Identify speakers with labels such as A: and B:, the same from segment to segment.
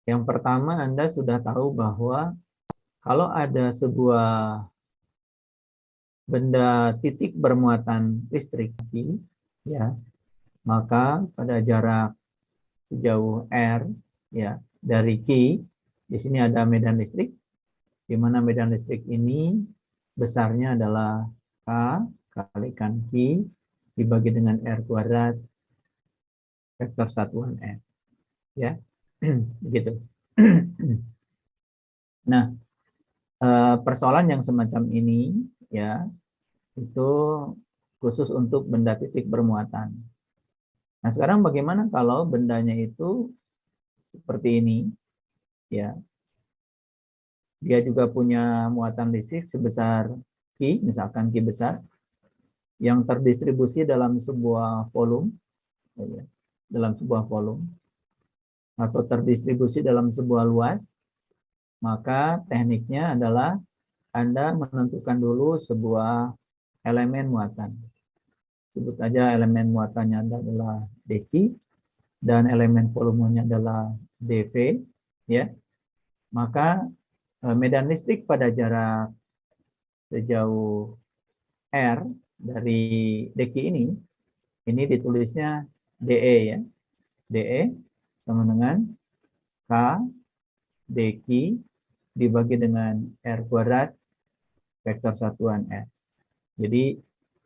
A: Yang pertama, Anda sudah tahu bahwa kalau ada sebuah benda titik bermuatan listrik, ya, maka pada jarak sejauh R, ya, dari Q, di sini ada medan listrik, di mana medan listrik ini besarnya adalah K kalikan Q dibagi dengan R kuadrat vektor satuan R, ya, begitu. Nah, persoalan yang semacam ini, ya, itu khusus untuk benda titik bermuatan. Nah, sekarang bagaimana kalau bendanya itu seperti ini, ya, dia juga punya muatan listrik sebesar Q, misalkan Q besar, yang terdistribusi dalam sebuah volume, ya, dalam sebuah volume, atau terdistribusi dalam sebuah luas, maka tekniknya adalah Anda menentukan dulu sebuah elemen muatan. Sebut saja elemen muatannya adalah dq dan elemen volumenya adalah dv, ya. Maka medan listrik pada jarak sejauh R dari dq ini ditulisnya DE, ya. DE sama dengan K dq dibagi dengan R kuadrat vektor satuan R. Jadi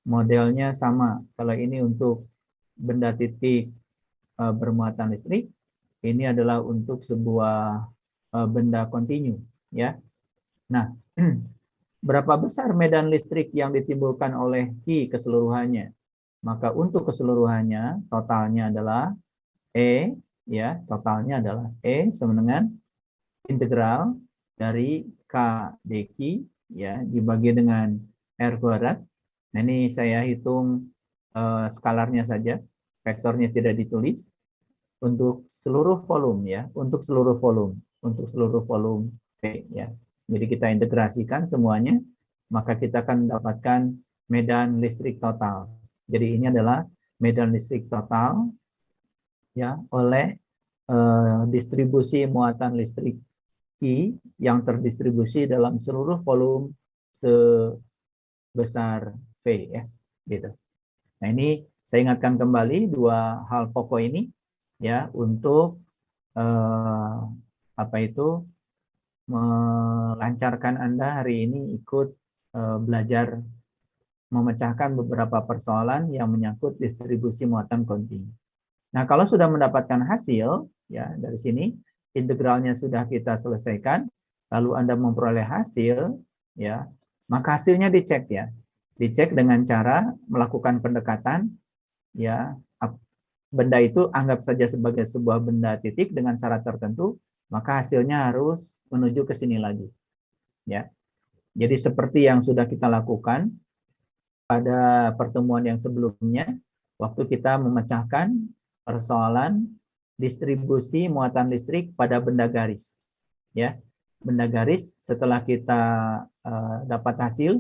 A: modelnya sama. Kalau ini untuk benda titik bermuatan listrik, ini adalah untuk sebuah benda kontinu, ya. Nah, berapa besar medan listrik yang ditimbulkan oleh Q keseluruhannya? Maka untuk keseluruhannya totalnya adalah E, ya, totalnya adalah E sama dengan integral dari K dq, ya, dibagi dengan R kuadrat. Nah, ini saya hitung skalarnya saja, vektornya tidak ditulis. Untuk seluruh volume, ya, untuk seluruh volume V, ya. Jadi kita integrasikan semuanya, maka kita akan mendapatkan medan listrik total. Jadi ini adalah medan listrik total, ya, oleh distribusi muatan listrik Q yang terdistribusi dalam seluruh volume sebesar V, ya, gitu. Nah, ini saya ingatkan kembali dua hal pokok ini, ya, untuk apa itu melancarkan Anda hari ini ikut belajar memecahkan beberapa persoalan yang menyangkut distribusi muatan kontinu. Nah, kalau sudah mendapatkan hasil, ya, dari sini integralnya sudah kita selesaikan, lalu Anda memperoleh hasil, ya, maka hasilnya dicek, ya. Dicek dengan cara melakukan pendekatan, ya, benda itu anggap saja sebagai sebuah benda titik dengan syarat tertentu, maka hasilnya harus menuju ke sini lagi, ya. Jadi seperti yang sudah kita lakukan pada pertemuan yang sebelumnya, waktu kita memecahkan persoalan distribusi muatan listrik pada benda garis, ya. Benda garis setelah kita dapat hasil,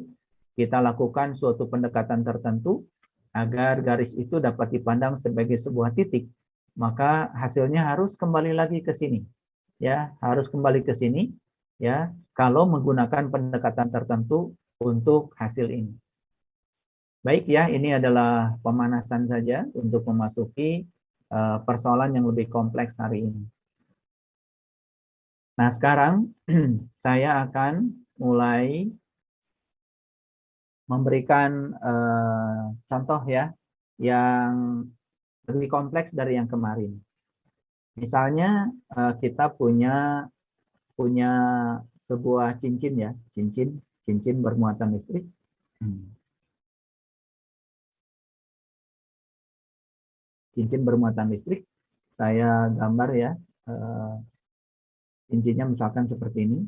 A: kita lakukan suatu pendekatan tertentu agar garis itu dapat dipandang sebagai sebuah titik, maka hasilnya harus kembali lagi ke sini, ya, harus kembali ke sini, ya, kalau menggunakan pendekatan tertentu untuk hasil ini. Baik, ya, ini adalah pemanasan saja untuk memasuki persoalan yang lebih kompleks hari ini. Nah, sekarang saya akan mulai memberikan contoh, ya, yang lebih kompleks dari yang kemarin. Misalnya kita punya sebuah cincin, ya, cincin bermuatan listrik. Cincin bermuatan listrik, saya gambar, ya, cincinnya misalkan seperti ini.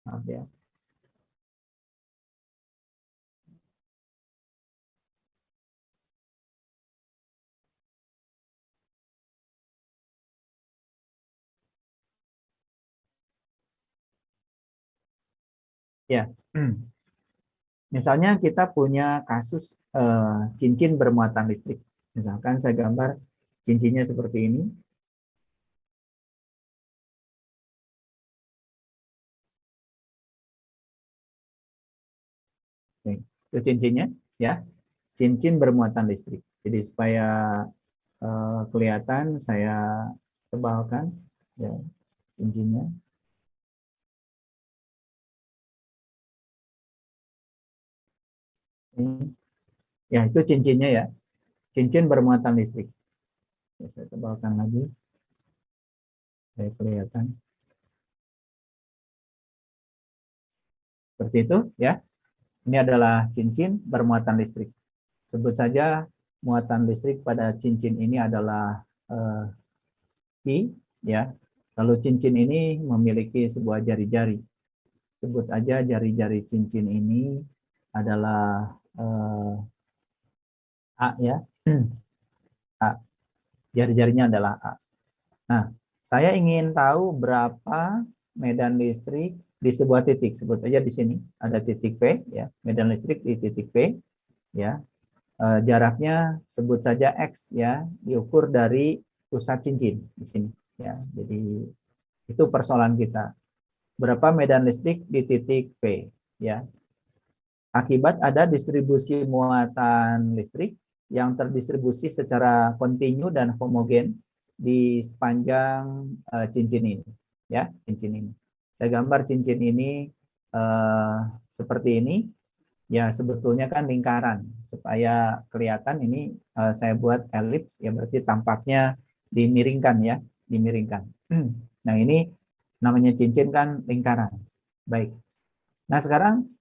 A: Maaf, ya. Ya, misalnya kita punya kasus cincin bermuatan listrik. Misalkan saya gambar cincinnya seperti ini. Oke, itu cincinnya ya, cincin bermuatan listrik. Jadi supaya kelihatan, saya tebalkan ya cincinnya. Ini. Ya, itu cincinnya ya, cincin bermuatan listrik. Ya, saya tebalkan lagi, saya kelihatan. Seperti itu ya. Ini adalah cincin bermuatan listrik. Sebut saja muatan listrik pada cincin ini adalah Q, ya. Lalu cincin ini memiliki sebuah jari-jari. Sebut aja jari-jari cincin ini adalah A ya. A. Jari-jarinya adalah A. Nah, saya ingin tahu berapa medan listrik di sebuah titik. Sebut aja di sini ada titik P ya, medan listrik di titik P ya. Jaraknya sebut saja X ya, diukur dari pusat cincin di sini ya. Jadi itu persoalan kita. Berapa medan listrik di titik P ya. Akibat ada distribusi muatan listrik yang terdistribusi secara kontinu dan homogen di sepanjang cincin ini ya, cincin ini. Saya gambar cincin ini seperti ini. Ya, sebetulnya kan lingkaran. Supaya kelihatan ini saya buat elips, ya berarti tampaknya dimiringkan ya, dimiringkan. Nah, ini namanya cincin kan lingkaran. Baik. Nah, sekarang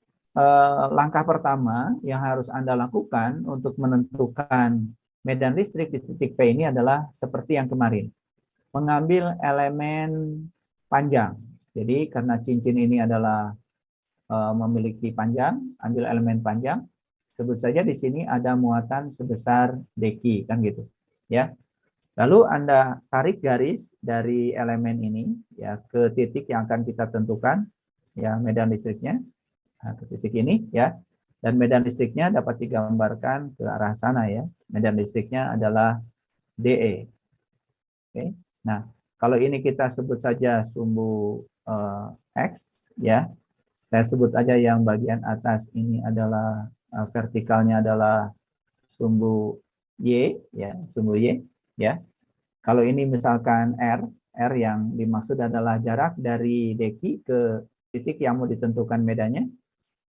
A: langkah pertama yang harus Anda lakukan untuk menentukan medan listrik di titik P ini adalah seperti yang kemarin. Mengambil elemen panjang. Jadi karena cincin ini adalah memiliki panjang, ambil elemen panjang. Sebut saja di sini ada muatan sebesar dq, kan gitu. Ya. Lalu Anda tarik garis dari elemen ini ya ke titik yang akan kita tentukan ya medan listriknya. Nah, ke titik ini ya. Dan medan listriknya dapat digambarkan ke arah sana ya. Medan listriknya adalah DE. Oke. Nah, kalau ini kita sebut saja sumbu X ya. Saya sebut aja yang bagian atas ini adalah vertikalnya adalah sumbu Y ya, sumbu Y ya. Kalau ini misalkan R yang dimaksud adalah jarak dari deki ke titik yang mau ditentukan medannya.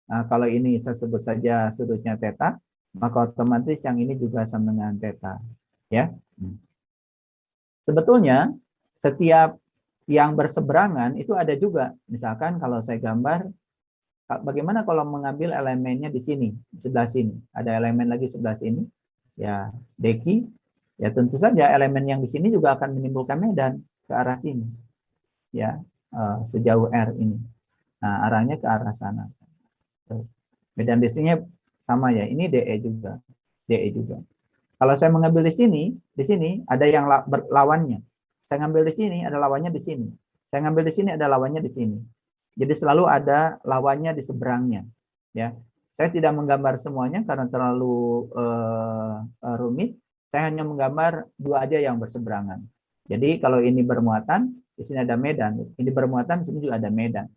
A: Nah, kalau ini saya sebut saja sudutnya theta, maka otomatis yang ini juga sama dengan theta ya. Sebetulnya setiap yang berseberangan itu ada juga. Misalkan kalau saya gambar, bagaimana kalau mengambil elemennya di sini, di sebelah sini? Ada elemen lagi sebelah sini, ya deki. Ya tentu saja elemen yang di sini juga akan menimbulkan medan ke arah sini, ya sejauh R ini. Nah arahnya ke arah sana. Medan listriknya sama ya. Ini DE juga, DE juga. Kalau saya mengambil di sini ada yang lawannya. Saya ngambil di sini, ada lawannya di sini. Saya ngambil di sini, ada lawannya di sini. Jadi selalu ada lawannya di seberangnya. Ya, saya tidak menggambar semuanya karena terlalu rumit. Saya hanya menggambar dua aja yang berseberangan. Jadi kalau ini bermuatan, di sini ada medan. Ini bermuatan, di sini juga ada medan.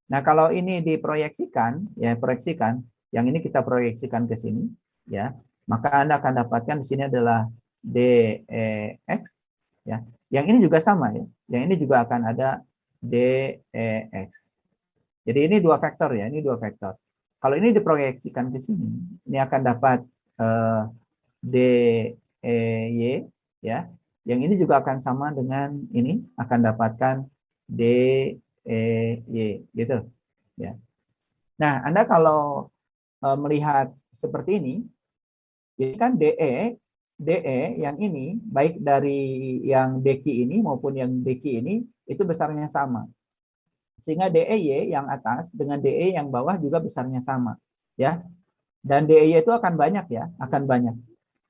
A: Nah kalau ini diproyeksikan, ya proyeksikan, yang ini kita proyeksikan ke sini, ya, maka Anda akan dapatkan di sini adalah DEX, ya. Yang ini juga sama ya. Yang ini juga akan ada DEX. Jadi ini dua vektor ya, ini dua vektor. Kalau ini diproyeksikan ke sini, ini akan dapat DEY ya. Yang ini juga akan sama dengan ini, akan dapatkan DEY gitu ya. Nah, Anda kalau melihat seperti ini kan DE yang ini baik dari yang deki ini maupun yang deki ini itu besarnya sama. Sehingga DEY yang atas dengan DE yang bawah juga besarnya sama, ya. Dan DEY itu akan banyak ya, akan banyak.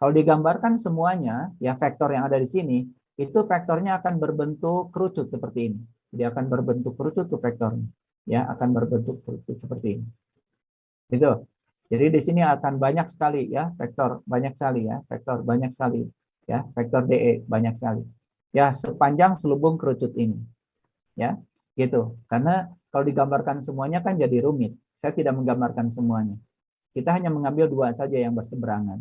A: Kalau digambarkan semuanya, ya vektor yang ada di sini, itu vektornya akan berbentuk kerucut seperti ini. Dia akan berbentuk kerucut tuh vektornya, ya akan berbentuk kerucut seperti ini. Gitu. Jadi di sini akan banyak sekali ya vektor, banyak sekali ya vektor, banyak sekali. Ya, vektor DE banyak sekali. Ya, sepanjang selubung kerucut ini. Ya, gitu. Karena kalau digambarkan semuanya kan jadi rumit. Saya tidak menggambarkan semuanya. Kita hanya mengambil dua saja yang berseberangan.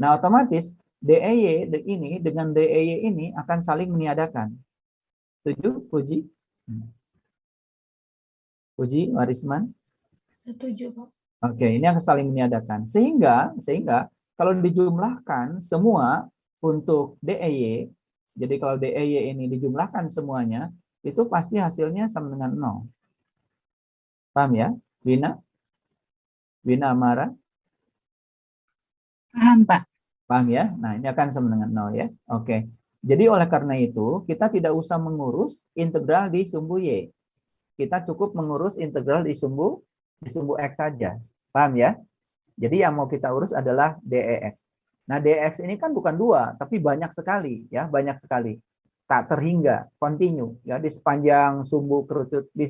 A: Nah, otomatis DEY ini dengan DEY ini akan saling meniadakan. Setuju, Puji? Puji, Warisman?
B: Setuju, Pak.
A: Oke, ini akan saling meniadakan. Sehingga kalau dijumlahkan semua untuk DEY, jadi kalau DEY ini dijumlahkan semuanya, itu pasti hasilnya sama dengan 0. Paham ya? Wina? Wina Amara?
B: Paham, Pak.
A: Paham ya? Nah, ini akan sama dengan 0 ya. Oke. Jadi oleh karena itu, kita tidak usah mengurus integral di sumbu Y. Kita cukup mengurus integral di sumbu X saja. Paham ya? Jadi yang mau kita urus adalah DEX. Nah, DEX ini kan bukan dua, tapi banyak sekali ya, banyak sekali. Tak terhingga, continue ya di sepanjang sumbu kerucut di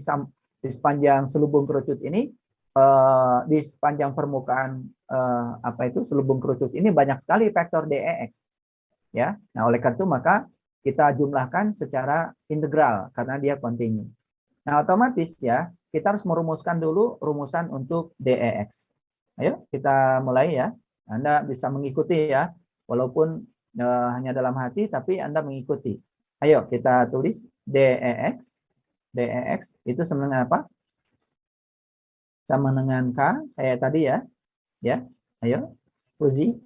A: sepanjang selubung kerucut ini di sepanjang permukaan apa itu selubung kerucut ini banyak sekali vektor DEX ya. Nah, oleh karena itu maka kita jumlahkan secara integral karena dia continue. Nah, otomatis ya, kita harus merumuskan dulu rumusan untuk DEX. Ayo, kita mulai ya. Anda bisa mengikuti ya, walaupun hanya dalam hati, tapi Anda mengikuti. Ayo, kita tulis DEX. DEX itu sama dengan apa? Sama dengan K, kayak tadi ya. Ya, ayo. Fuzi.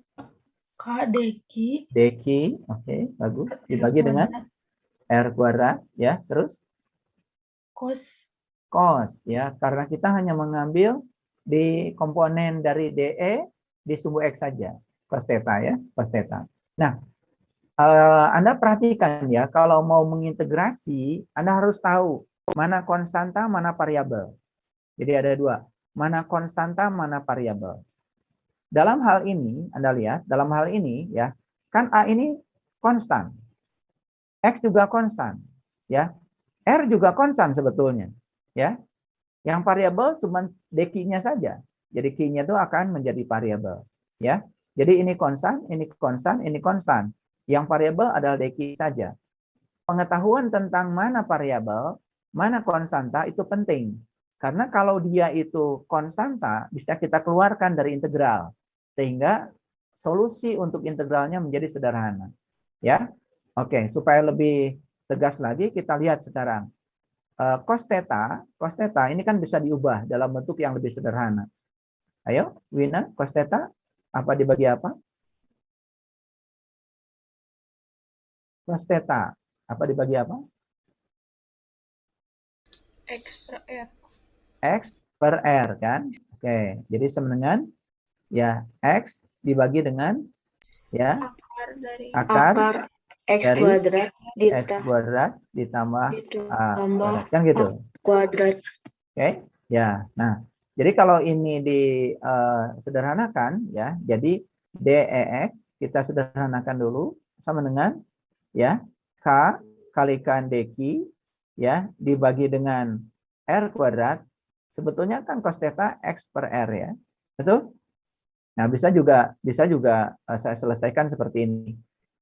B: K deki
A: Deki, oke, bagus.
B: R
A: Dibagi dengan
B: kuadrat
A: R kuadrat, ya. Terus?
B: cos
A: Cos ya, karena kita hanya mengambil di komponen dari DE di sumbu X saja, cos theta ya, cos theta. Nah, Anda perhatikan ya, kalau mau mengintegrasi, Anda harus tahu mana konstanta, mana variabel. Jadi ada dua, mana konstanta, mana variabel. Dalam hal ini, Anda lihat, dalam hal ini ya, kan A ini konstan, X juga konstan, ya, R juga konstan sebetulnya, ya. Yang variabel cuma deki-nya saja. Jadi Q-nya itu akan menjadi variabel. Ya. Jadi ini konstan, ini konstan, ini konstan. Yang variabel adalah deki saja. Pengetahuan tentang mana variabel, mana konstanta itu penting. Karena kalau dia itu konstanta, bisa kita keluarkan dari integral. Sehingga solusi untuk integralnya menjadi sederhana. Ya. Oke, supaya lebih tegas lagi, kita lihat sekarang. Cos theta ini kan bisa diubah dalam bentuk yang lebih sederhana. Ayo, Wina, cos theta apa dibagi apa? Cos theta apa dibagi apa?
B: X per R.
A: X per R kan? Oke, jadi sama dengan ya X dibagi dengan ya
B: Akar dari
A: akar
C: Akar X
A: dari
C: kuadrat
A: X kuadrat ditambah A
C: ditambah
A: kuadrat. Kan gitu.
C: kuadrat.
A: Oke, ya. Nah, jadi kalau ini disederhanakan ya, jadi DEX kita sederhanakan dulu sama dengan ya K kalikan dq ya dibagi dengan R kuadrat. Sebetulnya kan cos theta X per R ya. Betul? Nah, bisa juga saya selesaikan seperti ini.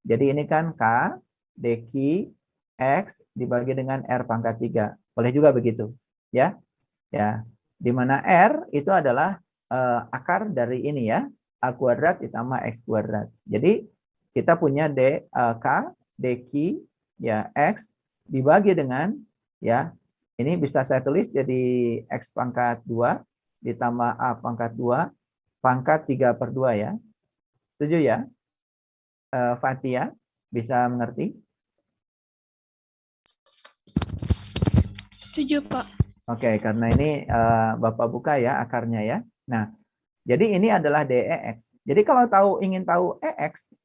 A: Jadi ini kan K dq X dibagi dengan R pangkat 3. Boleh juga begitu. Ya. Ya, di mana R itu adalah akar dari ini ya, A kuadrat ditambah X kuadrat. Jadi kita punya K dq ya X dibagi dengan ya ini bisa saya tulis jadi X pangkat 2 ditambah A pangkat 2 pangkat 3/2 ya. Setuju ya? Fatia bisa mengerti?
B: Setuju, Pak.
A: Oke, karena ini Bapak buka ya akarnya ya. Nah, jadi ini adalah DEX. Jadi kalau ingin tahu EX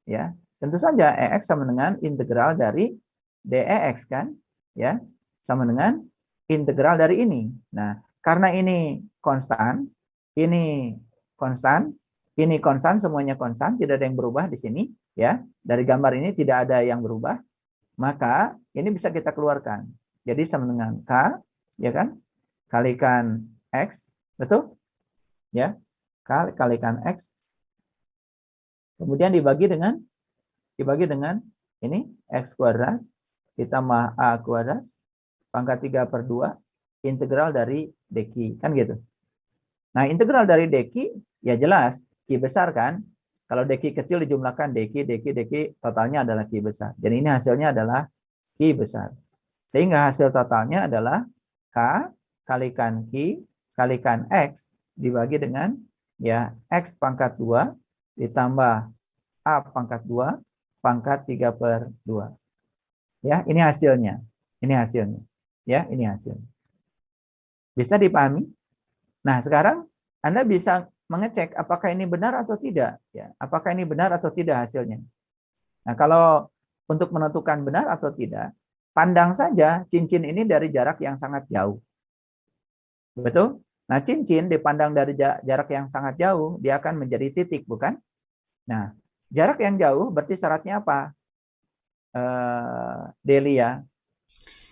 A: ya, tentu saja EX sama dengan integral dari DEX kan, ya, sama dengan integral dari ini. Nah, karena ini konstan, ini konstan, ini konstan, semuanya konstan, tidak ada yang berubah di sini, ya. Dari gambar ini tidak ada yang berubah, maka ini bisa kita keluarkan. Jadi sama dengan K, ya kan, kalikan X, betul? Ya, kalikan X Kemudian dibagi dengan ini X kuadrat ditambah A kuadrat pangkat 3/2 integral dari dq. Kan gitu. Nah, integral dari dq, ya jelas, Q besar kan. Kalau dq kecil dijumlahkan dq, totalnya adalah Q besar. Jadi ini hasilnya adalah Q besar. Sehingga hasil totalnya adalah K kalikan Q kalikan X dibagi dengan ya X pangkat 2 ditambah A pangkat 2 pangkat 3/2. Ya, ini hasilnya. Ini hasilnya. Ya, ini hasilnya. Bisa dipahami? Nah, sekarang Anda bisa mengecek apakah ini benar atau tidak. Ya, apakah ini benar atau tidak hasilnya. Nah, kalau untuk menentukan benar atau tidak, pandang saja cincin ini dari jarak yang sangat jauh. Betul? Nah, cincin dipandang dari jarak yang sangat jauh, dia akan menjadi titik, bukan? Nah, jarak yang jauh berarti syaratnya apa? Delia,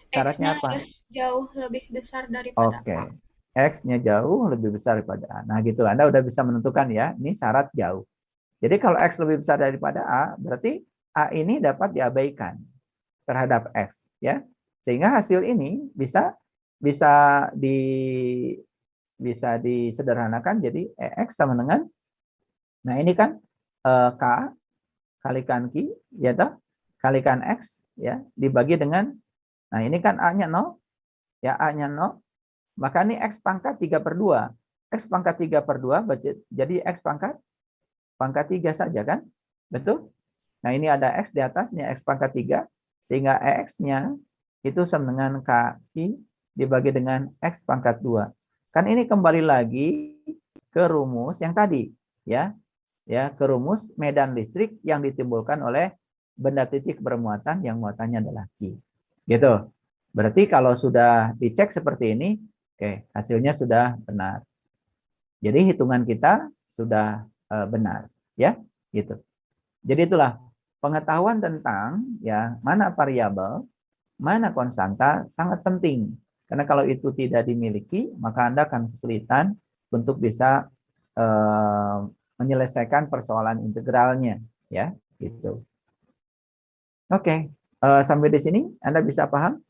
A: syaratnya
B: X-nya
A: apa?
B: harus jauh lebih besar daripada A.
A: Oke. X-nya jauh lebih besar daripada A. Nah, gitu. Anda udah bisa menentukan ya, ini syarat jauh. Jadi kalau X lebih besar daripada A, berarti A ini dapat diabaikan terhadap X, ya. Sehingga hasil ini bisa bisa di bisa disederhanakan jadi X sama dengan, nah ini kan K kalikan Q, ya toh, kalikan X, ya, dibagi dengan, nah ini kan A-nya 0, ya A-nya 0, maka ini X pangkat 3/2. X pangkat 3/2 jadi X pangkat 3 saja kan? Betul? Nah, ini ada X di atas, ini X pangkat 3, sehingga X-nya itu sama dengan KI dibagi dengan X pangkat 2. Kan ini kembali lagi ke rumus yang tadi, ya. Ya, ke rumus medan listrik yang ditimbulkan oleh benda titik bermuatan yang muatannya adalah Q. Gitu. Berarti kalau sudah dicek seperti ini, oke, hasilnya sudah benar. Jadi hitungan kita sudah benar, ya, gitu. Jadi itulah pengetahuan tentang ya mana variabel, mana konstanta sangat penting. Karena kalau itu tidak dimiliki, maka Anda akan kesulitan untuk bisa menyelesaikan persoalan integralnya, ya, gitu. Oke, sampai di sini Anda bisa paham?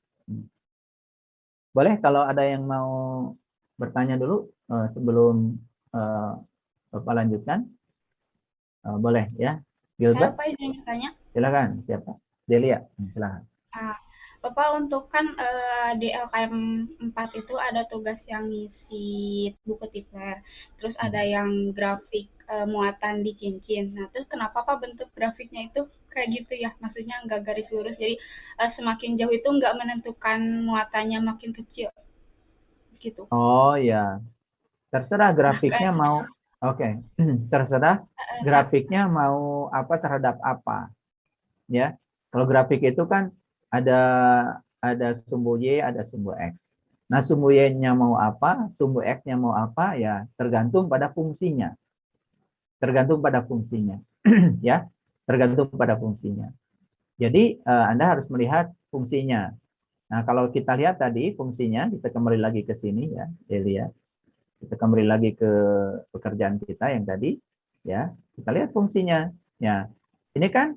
A: Boleh kalau ada yang mau bertanya dulu sebelum Bapak lanjutkan, boleh ya,
B: Saya
A: Gilbert,
B: apa izin bertanya?
A: silakan. Siapa? Delia, silakan.
B: Ah, Bapak untuk kan di LKM 4 itu ada tugas yang ngisi buku tipler, terus ada yang grafik muatan di cincin. Nah, terus kenapa Pak bentuk grafiknya itu kayak gitu ya? Maksudnya nggak garis lurus, jadi semakin jauh itu nggak menentukan muatannya makin kecil gitu.
A: Oh ya, terserah
B: Nah,
A: grafiknya
B: kayak
A: mau, oke, terserah
B: nah,
A: grafiknya mau apa terhadap apa, ya. Kalau grafik itu kan ada sumbu Y, ada sumbu X. Nah, sumbu Y-nya mau apa, sumbu X-nya mau apa, ya tergantung pada fungsinya. Tergantung pada fungsinya, ya. Tergantung pada fungsinya. Jadi Anda harus melihat fungsinya. Nah, kalau kita lihat tadi fungsinya, kita kembali lagi ke sini ya, Delia. Kita kembali lagi ke pekerjaan kita yang tadi, ya. Kita lihat fungsinya. Ya, ini kan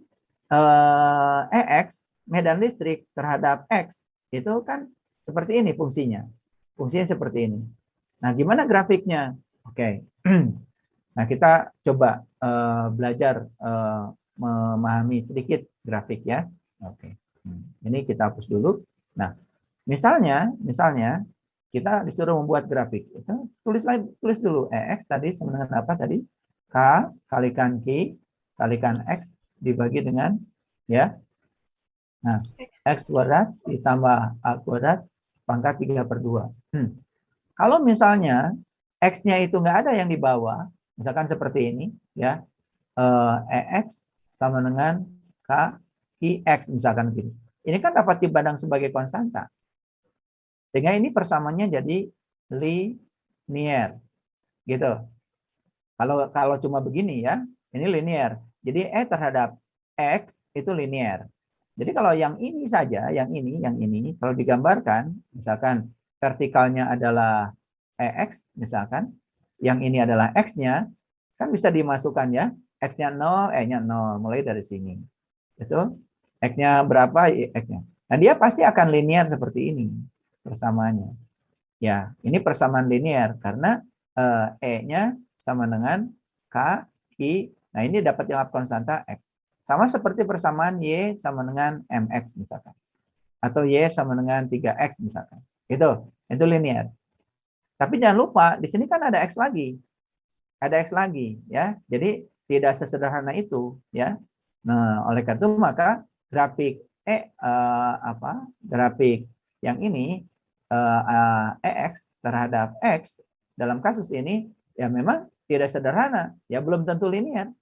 A: EX medan listrik terhadap X itu kan seperti ini fungsinya. Fungsinya seperti ini. Nah, gimana grafiknya? Oke. Nah, kita coba belajar memahami sedikit grafik ya. Oke. Ini kita hapus dulu. Nah, misalnya kita disuruh membuat grafik. Itu tulis dulu EX tadi sama dengan apa tadi? K kalikan Q kalikan X dibagi dengan ya. Nah, X kuadrat ditambah A kuadrat pangkat 3/2. Kalau misalnya X-nya itu nggak ada yang di bawah, misalkan seperti ini, ya, EX sama dengan K IX, misalkan gitu. Ini kan dapat dipandang sebagai konstanta. Sehingga ini persamaannya jadi linear, gitu. Kalau cuma begini ya, ini linear. Jadi terhadap X itu linear. Jadi kalau yang ini saja, yang ini, kalau digambarkan, misalkan vertikalnya adalah EX, misalkan, yang ini adalah X-nya, kan bisa dimasukkan ya, X-nya 0, E-nya 0. Mulai dari sini. Itu X-nya berapa? X-nya. Nah, dia pasti akan linear seperti ini persamaannya. Ya, ini persamaan linear karena E-nya sama dengan K, I. Nah, ini dapat jawab konstanta X. Sama seperti persamaan Y sama dengan MX misalkan. Atau Y sama dengan 3X misalkan. Itu linear. Tapi jangan lupa, di sini kan ada X lagi. Ada X lagi, ya. Jadi tidak sesederhana itu, ya. Nah, oleh karena itu maka grafik grafik yang ini EX terhadap X dalam kasus ini ya memang tidak sederhana, ya belum tentu linear.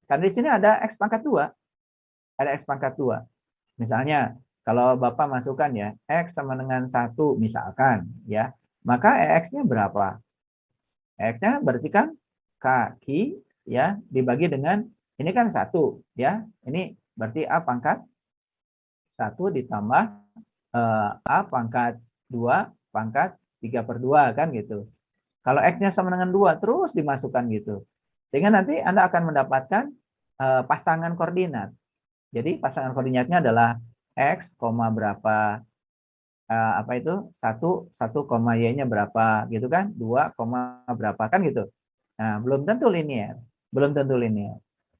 A: Karena di sini ada X pangkat 2. Ada X pangkat 2. Misalnya kalau Bapak masukkan ya X sama dengan 1 misalkan, ya. Maka EX-nya berapa? EX-nya berarti kan kaki ya dibagi dengan ini kan 1 ya. Ini berarti A pangkat 1 ditambah A pangkat 2 pangkat 3/2 kan gitu. Kalau X-nya sama dengan 2 terus dimasukkan gitu. Sehingga nanti Anda akan mendapatkan pasangan koordinat. Jadi pasangan koordinatnya adalah X, berapa apa itu 1 Y-nya berapa gitu kan, 2, berapa kan gitu. Nah, belum tentu linear,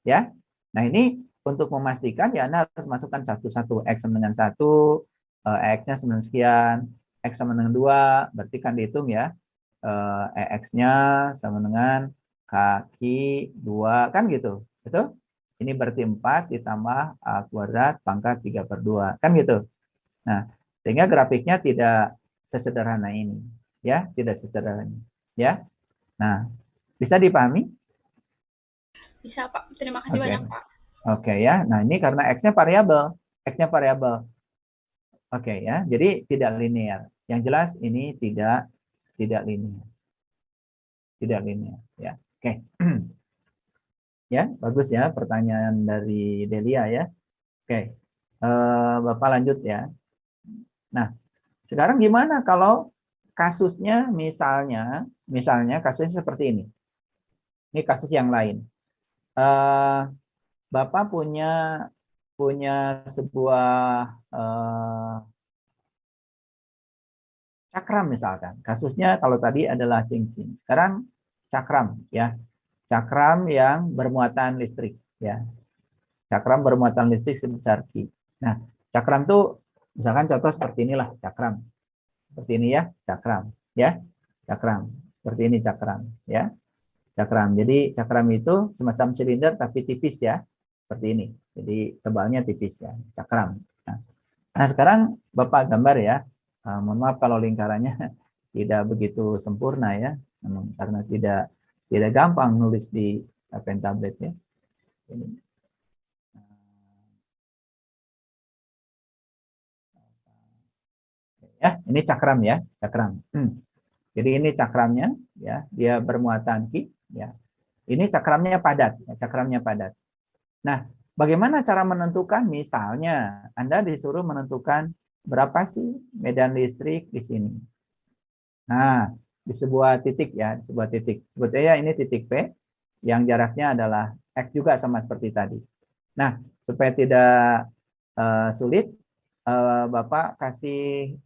A: ya. Nah, ini untuk memastikan ya Anda harus masukkan satu-satu. X sama dengan 1, X-nya sama dengan sekian, X sama dengan 2, berarti kan dihitung ya. X-nya sama dengan kaki 2 kan gitu. Betul? Ini berarti 4 ditambah A kuadrat pangkat 3/2 kan gitu. Nah, sehingga grafiknya tidak sesederhana ini, ya, tidak sesederhana ini, ya. Nah, bisa dipahami?
B: Bisa, Pak. Terima kasih
A: Oke.
B: banyak, Pak.
A: Oke ya. Nah, ini karena X-nya variabel. X-nya variabel. Oke ya. Jadi tidak linear. Yang jelas ini tidak linear. Tidak linear, ya. Oke. Ya, bagus ya pertanyaan dari Delia ya. Oke. Bapak lanjut ya. Nah, sekarang gimana kalau kasusnya misalnya kasusnya seperti ini. Ini kasus yang lain. Bapak punya sebuah cakram misalkan. Kasusnya kalau tadi adalah cincin. Sekarang cakram ya. Cakram yang bermuatan listrik ya. Cakram bermuatan listrik sebesar Q. Nah, cakram tuh misalkan contoh seperti inilah cakram. Seperti ini ya, cakram ya. Cakram. Seperti ini cakram ya. Cakram. Jadi cakram itu semacam silinder tapi tipis ya. Seperti ini. Jadi tebalnya tipis ya, cakram. Nah, sekarang Bapak gambar ya. Mohon maaf kalau lingkarannya tidak begitu sempurna ya, karena tidak gampang nulis di pen tablet ya. Ya, ini cakram ya, cakram. Jadi ini cakramnya ya, dia bermuatan Ki ya. Ini cakramnya padat, ya, cakramnya padat. Nah, bagaimana cara menentukan? Misalnya Anda disuruh menentukan berapa sih medan listrik di sini. Nah, di sebuah titik ya, di sebuah titik. Sebetulnya ini titik P yang jaraknya adalah X juga sama seperti tadi. Nah, supaya tidak sulit, Bapak kasih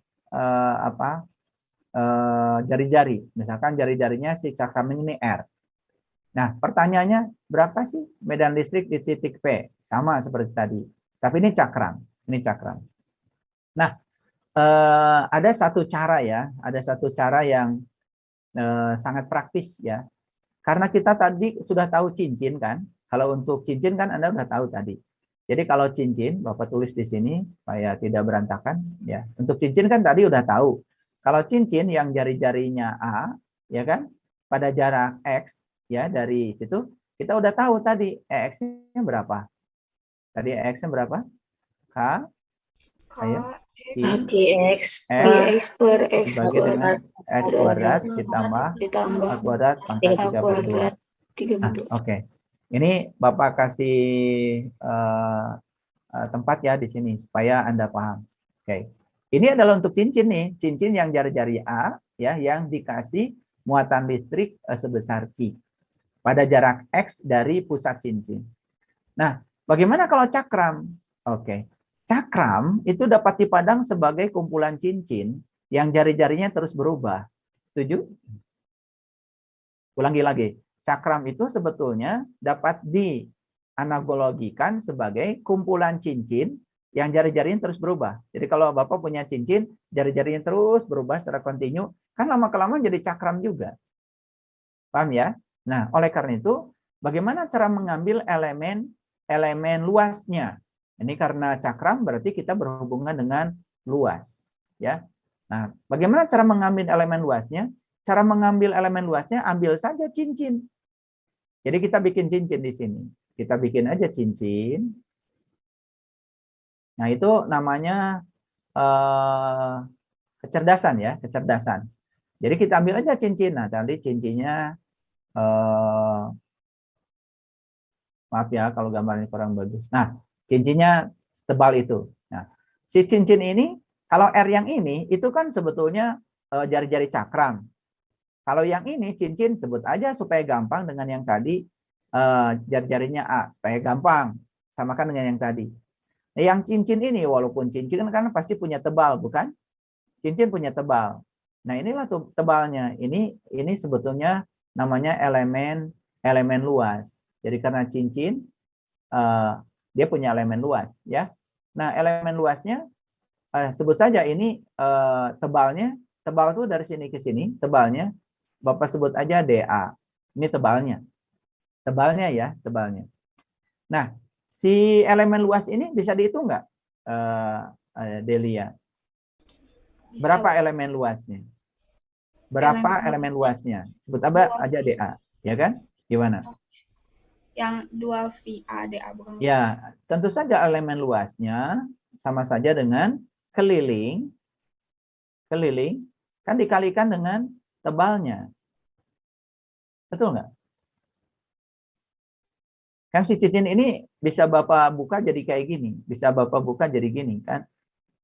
A: jari-jari. Misalkan jari-jarinya si cakram ini R. Nah, pertanyaannya berapa sih medan listrik di titik P? Sama seperti tadi. Tapi ini cakram. Ini cakram. Nah, ada satu cara ya. Ada satu cara yang sangat praktis ya. Karena kita tadi sudah tahu cincin kan. Kalau untuk cincin kan Anda sudah tahu tadi. Jadi kalau cincin, Bapak tulis di sini supaya tidak berantakan ya. Untuk cincin kan tadi udah tahu. Kalau cincin yang jari-jarinya A, ya kan, pada jarak X ya dari situ kita udah tahu tadi EX-nya berapa. Tadi EX-nya berapa? K, ayo,
C: X per X
A: dibagi dengan X kuadrat ditambah A kuadrat pangkat 3/2. Nah, oke. Ini Bapak kasih tempat ya di sini supaya Anda paham. Oke. Ini adalah untuk cincin nih, cincin yang jari-jari A ya yang dikasih muatan listrik sebesar Q. pada jarak X dari pusat cincin. Nah, bagaimana kalau cakram? Oke. Cakram itu dapat dipandang sebagai kumpulan cincin yang jari-jarinya terus berubah. Setuju? Ulangi lagi. Cakram itu sebetulnya dapat dianalogikan sebagai kumpulan cincin yang jari-jarinya terus berubah. Jadi kalau Bapak punya cincin, jari-jarinya terus berubah secara kontinu, kan lama-kelamaan jadi cakram juga. Paham ya? Nah, oleh karena itu, bagaimana cara mengambil elemen luasnya? Ini karena cakram berarti kita berhubungan dengan luas, ya. Nah, bagaimana cara mengambil elemen luasnya? Cara mengambil elemen luasnya, ambil saja cincin. Jadi kita bikin cincin di sini. Kita bikin aja cincin. Nah, itu namanya kecerdasan ya, kecerdasan. Jadi kita ambil aja cincin. Nah, tadi cincinnya maaf ya kalau gambarnya kurang bagus. Nah, cincinnya setebal itu. Nah, si cincin ini, kalau R yang ini, itu kan sebetulnya jari-jari cakram. Kalau yang ini, cincin, sebut aja supaya gampang dengan yang tadi, jari-jarinya A, supaya gampang. Samakan dengan yang tadi. Nah, yang cincin ini, walaupun cincin kan pasti punya tebal, bukan? Cincin punya tebal. Nah, inilah tebalnya. Ini sebetulnya namanya elemen luas. Jadi karena cincin dia punya elemen luas, ya. Nah, elemen luasnya sebut saja ini tebalnya. Tebal itu dari sini ke sini, tebalnya Bapak sebut aja DA. Ini tebalnya. Tebalnya ya, tebalnya. Nah, si elemen luas ini bisa dihitung nggak, Delia? Berapa elemen luasnya? Berapa elemen luasnya? Sebut apa aja DA, ya kan? Gimana?
B: Yang 2 VA DA bukan?
A: Ya, tentu saja elemen luasnya sama saja dengan keliling kan dikalikan dengan tebalnya. Betul nggak? Kan si cincin ini bisa Bapak buka jadi kayak gini, bisa Bapak buka jadi gini kan?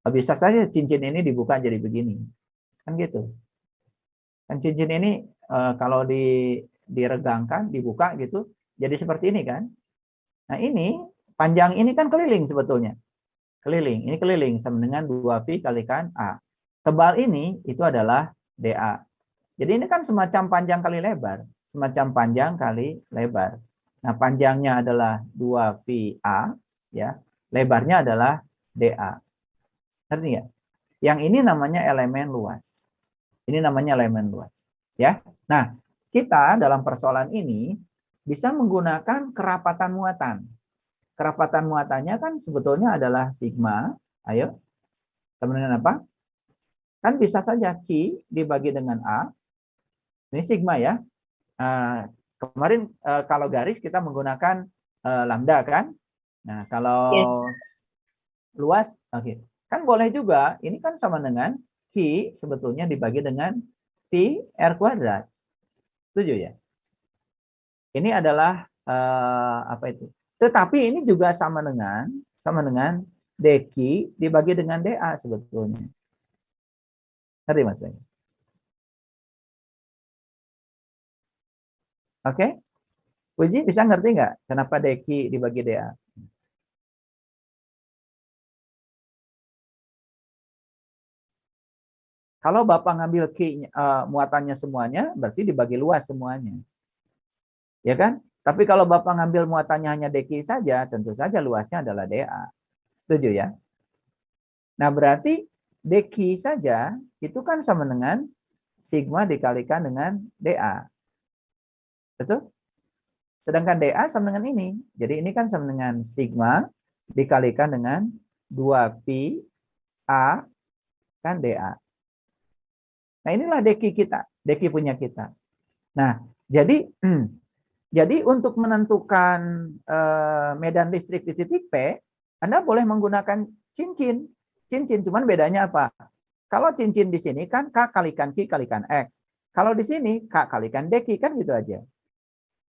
A: Bisa saja cincin ini dibuka jadi begini, kan gitu. Kan cincin ini kalau diregangkan, dibuka gitu, jadi seperti ini kan? Nah ini panjang ini kan keliling sebetulnya, keliling. Ini keliling sama dengan 2pi kalikan A. Tebal ini itu adalah DA. Jadi ini kan semacam panjang kali lebar, semacam panjang kali lebar. Nah, panjangnya adalah 2pi A, ya. Lebarnya adalah DA. Ngerti nggak? Yang ini namanya elemen luas. Ini namanya elemen luas, ya. Nah, kita dalam persoalan ini bisa menggunakan kerapatan muatan. Kerapatan muatannya kan sebetulnya adalah sigma. Ayo, sama dengan apa? Kan bisa saja Q dibagi dengan A. Ini sigma ya. Kemarin kalau garis kita menggunakan lambda kan. Nah, kalau luas, oke. Kan boleh juga, ini kan sama dengan Q sebetulnya dibagi dengan Pi R kuadrat. Setuju ya? Ini adalah apa itu? Tetapi ini juga sama dengan dq dibagi dengan dA sebetulnya. Ngerti maksudnya? Oke? Puji bisa ngerti nggak kenapa dq dibagi dA? Kalau Bapak ngambil muatannya semuanya, berarti dibagi luas semuanya. Ya kan? Tapi kalau Bapak ngambil muatannya hanya dq saja, tentu saja luasnya adalah dA. Setuju ya? Nah, berarti dq saja itu kan sama dengan sigma dikalikan dengan dA. Betul? Sedangkan dA sama dengan ini. Jadi ini kan sama dengan sigma dikalikan dengan 2pi A kan dA. Nah, inilah dq kita, dq punya kita. Nah, jadi untuk menentukan medan listrik di titik P, Anda boleh menggunakan cincin. Cincin, cuman bedanya apa? Kalau cincin di sini kan K kalikan Q kalikan X. Kalau di sini K kalikan dq kan gitu aja.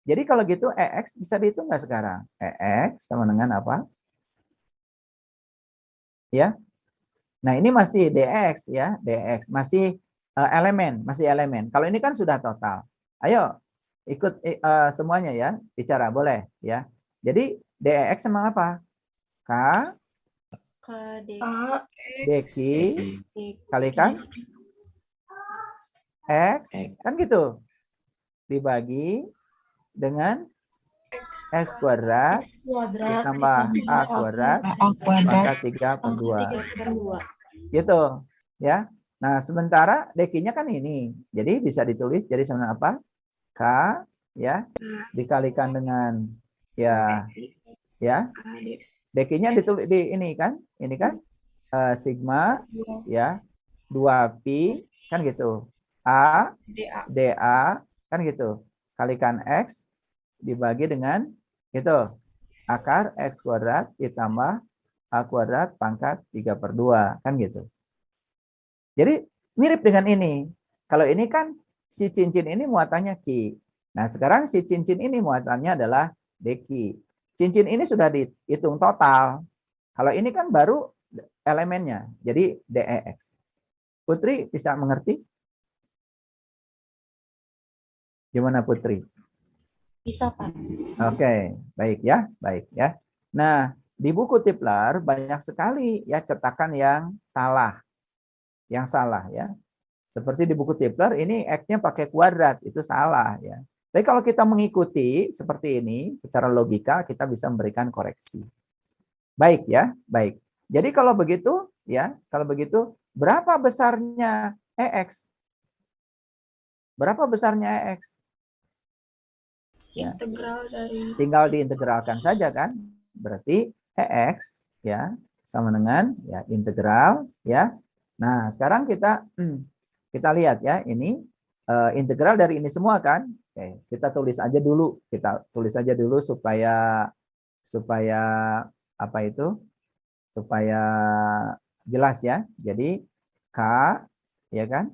A: Jadi kalau gitu EX bisa dihitung nggak sekarang? EX sama dengan apa? Ya. Nah, ini masih DX ya, DX masih elemen. Kalau ini kan sudah total. Ayo, Ikut semuanya ya, bicara boleh ya. Jadi DEX sama apa? K dq kalikan X, kan gitu. Dibagi dengan X kuadrat ditambah A kuadrat pangkat 3/2. Gitu ya. Nah, sementara dq-nya kan ini. Jadi bisa ditulis jadi sama apa? K ya dikalikan dengan ya dq-nya ditulis di ini kan sigma ya 2pi kan gitu a dA kan gitu kalikan X dibagi dengan itu akar X kuadrat ditambah A kuadrat pangkat 3/2 kan gitu. Jadi mirip dengan ini. Kalau ini kan si cincin ini muatannya Ki. Nah, sekarang si cincin ini muatannya adalah dq. Cincin ini sudah dihitung total. Kalau ini kan baru elemennya. Jadi DEX. Putri bisa mengerti? Gimana Putri?
C: Bisa, Pak.
A: Oke, baik ya. Nah, di buku Tipler banyak sekali ya cetakan yang salah. Ya. Seperti di buku Tipler ini X-nya pakai kuadrat, itu salah ya. Tapi kalau kita mengikuti seperti ini secara logika kita bisa memberikan koreksi. Baik ya, baik. Jadi kalau begitu berapa besarnya EX? Berapa besarnya EX? Ya.
B: Integral dari
A: Tinggal diintegralkan saja kan? Berarti EX ya sama dengan ya integral ya. Nah, sekarang kita lihat ya, ini integral dari ini semua kan? Oke, kita tulis aja dulu. Supaya apa itu? Supaya jelas ya. Jadi K ya kan?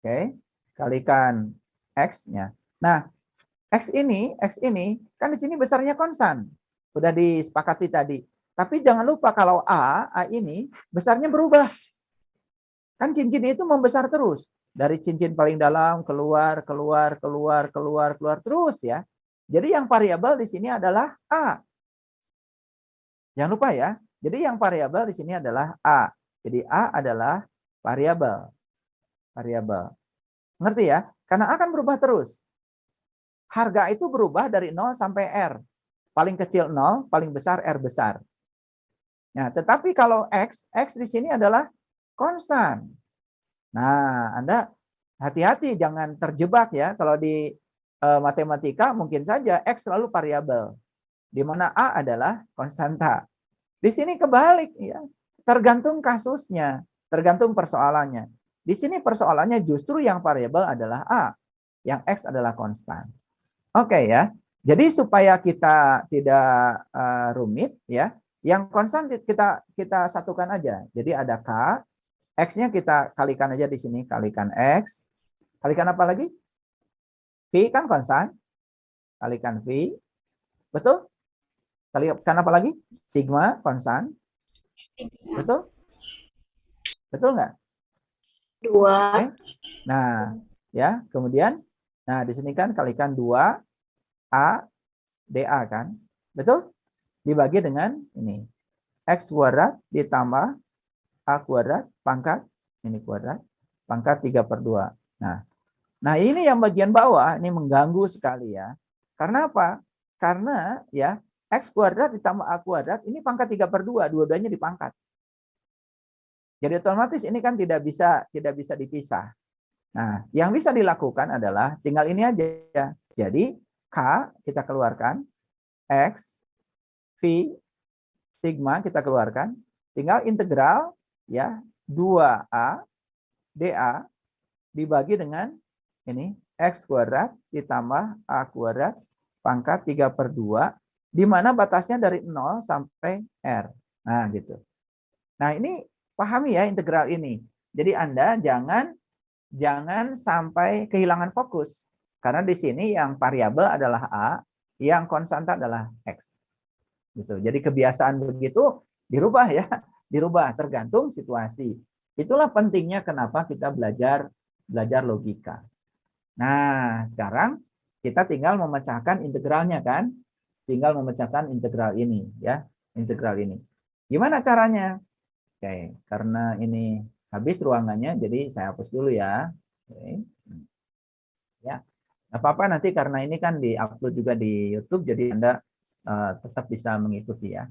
A: Oke, kalikan X-nya. Nah, X ini kan di sini besarnya konstan. Sudah disepakati tadi. Tapi jangan lupa kalau A ini besarnya berubah. Kan cincin itu membesar terus. Dari cincin paling dalam keluar terus ya. Jadi yang variabel di sini adalah A. Jangan lupa ya. Jadi yang variabel di sini adalah A. Jadi A adalah variabel. Ngerti ya? Karena A akan berubah terus. Harga itu berubah dari 0 sampai R. Paling kecil 0, paling besar R besar. Nah, tetapi kalau X di sini adalah konstan. Nah, Anda hati-hati jangan terjebak ya. Kalau di matematika mungkin saja X selalu variabel. Di mana A adalah konstanta. Di sini kebalik ya. Tergantung kasusnya, tergantung persoalannya. Di sini persoalannya justru yang variabel adalah A, yang X adalah konstan. Oke ya. Jadi supaya kita tidak rumit ya, yang konstan kita satukan aja. Jadi ada K, X-nya kita kalikan aja di sini, kalikan X. Kalikan apa lagi? V kan konstan. Kalikan V. Betul? Kalikan apa lagi? Sigma konstan. Betul? Betul nggak?
C: 2.
A: Oke. Nah, ya, kemudian di sini kan kalikan 2 A dA kan? Betul? Dibagi dengan ini. X kuadrat ditambah A kuadrat pangkat ini kuadrat pangkat 3/2. Nah, ini yang bagian bawah ini mengganggu sekali ya. Karena apa? Karena ya X kuadrat ditambah A kuadrat ini pangkat 3/2, dua-duanya dipangkat. Jadi otomatis ini kan tidak bisa dipisah. Nah, yang bisa dilakukan adalah tinggal ini aja. Jadi K kita keluarkan, X, V, sigma kita keluarkan, tinggal integral ya 2A dA dibagi dengan ini X kuadrat ditambah A kuadrat pangkat 3/2 di mana batasnya dari 0 sampai R. Nah, gitu. Nah, ini pahami ya integral ini. Jadi Anda jangan sampai kehilangan fokus. Karena di sini yang variabel adalah A, yang konstanta adalah X. Gitu. Jadi kebiasaan begitu dirubah ya, dirubah tergantung situasi. Itulah pentingnya kenapa kita belajar logika. Nah, sekarang Kita tinggal memecahkan integralnya kan? Tinggal memecahkan integral ini ya, integral ini. Gimana caranya? Oke, karena ini habis ruangannya, jadi saya hapus dulu ya. Oke. Ya, nggak apa-apa nanti karena ini kan diupload juga di YouTube, jadi Anda tetap bisa mengikuti ya.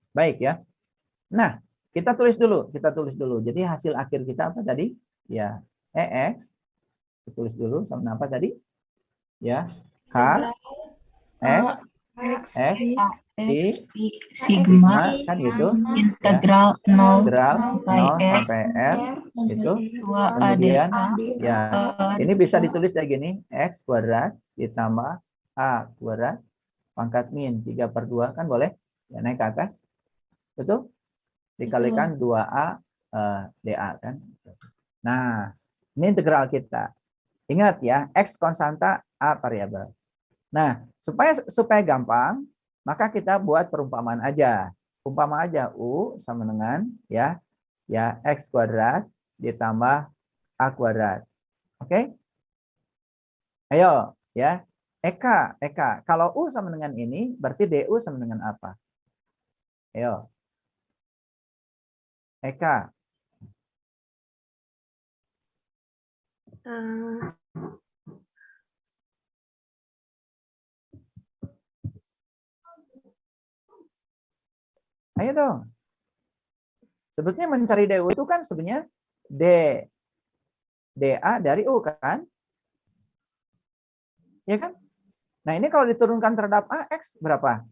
A: Baik ya. Nah, kita tulis dulu, Jadi hasil akhir kita apa tadi? Ya, EX. Tulis dulu sama apa tadi? Ya, K, X,
C: X,
A: X,
C: X,
A: I,
C: P,
A: sigma,
C: sigma,
A: kan gitu. Ya.
C: integral 0
A: Integral
C: sampai
A: 0
C: R,
A: sampai R, itu.
C: 2
A: Kemudian,
C: ADA,
A: ya, ini bisa ditulis kayak gini, X kuadrat ditambah A kuadrat pangkat min 3/2, kan boleh? Ya, naik ke atas. Betul? Dikalikan 2A DA, kan? Nah, ini integral kita. Ingat ya, X konstanta, A variabel. Nah, supaya gampang, maka kita buat perumpamaan aja. Umpama aja U sama dengan ya X kuadrat ditambah A kuadrat. Oke? Ayo ya. Eka. Kalau U sama dengan ini, berarti DU sama dengan apa? Ayo. Eka. Ayo dong. Sebetulnya mencari DU itu kan sebenarnya DA dari U kan? Ya kan? Nah, ini kalau diturunkan terhadap A, X berapa?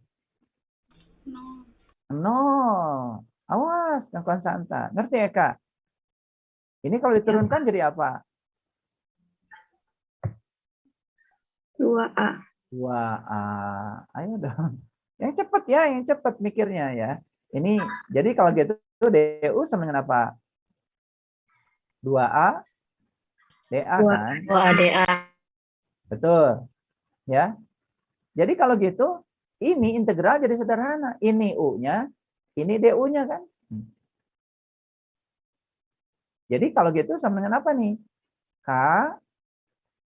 A: 0. Awas, kan konstanta. Ngerti ya, Kak? Ini kalau diturunkan jadi apa?
C: 2A.
A: 2A. Ayo dong. Yang cepat ya, yang cepat mikirnya ya. Ini, jadi kalau gitu, DU sama dengan apa? 2A, DA kan?
C: 2A DA.
A: Betul. Ya. Jadi kalau gitu, ini integral jadi sederhana. Ini U-nya, ini DU-nya kan? Jadi kalau gitu sama dengan apa nih? K,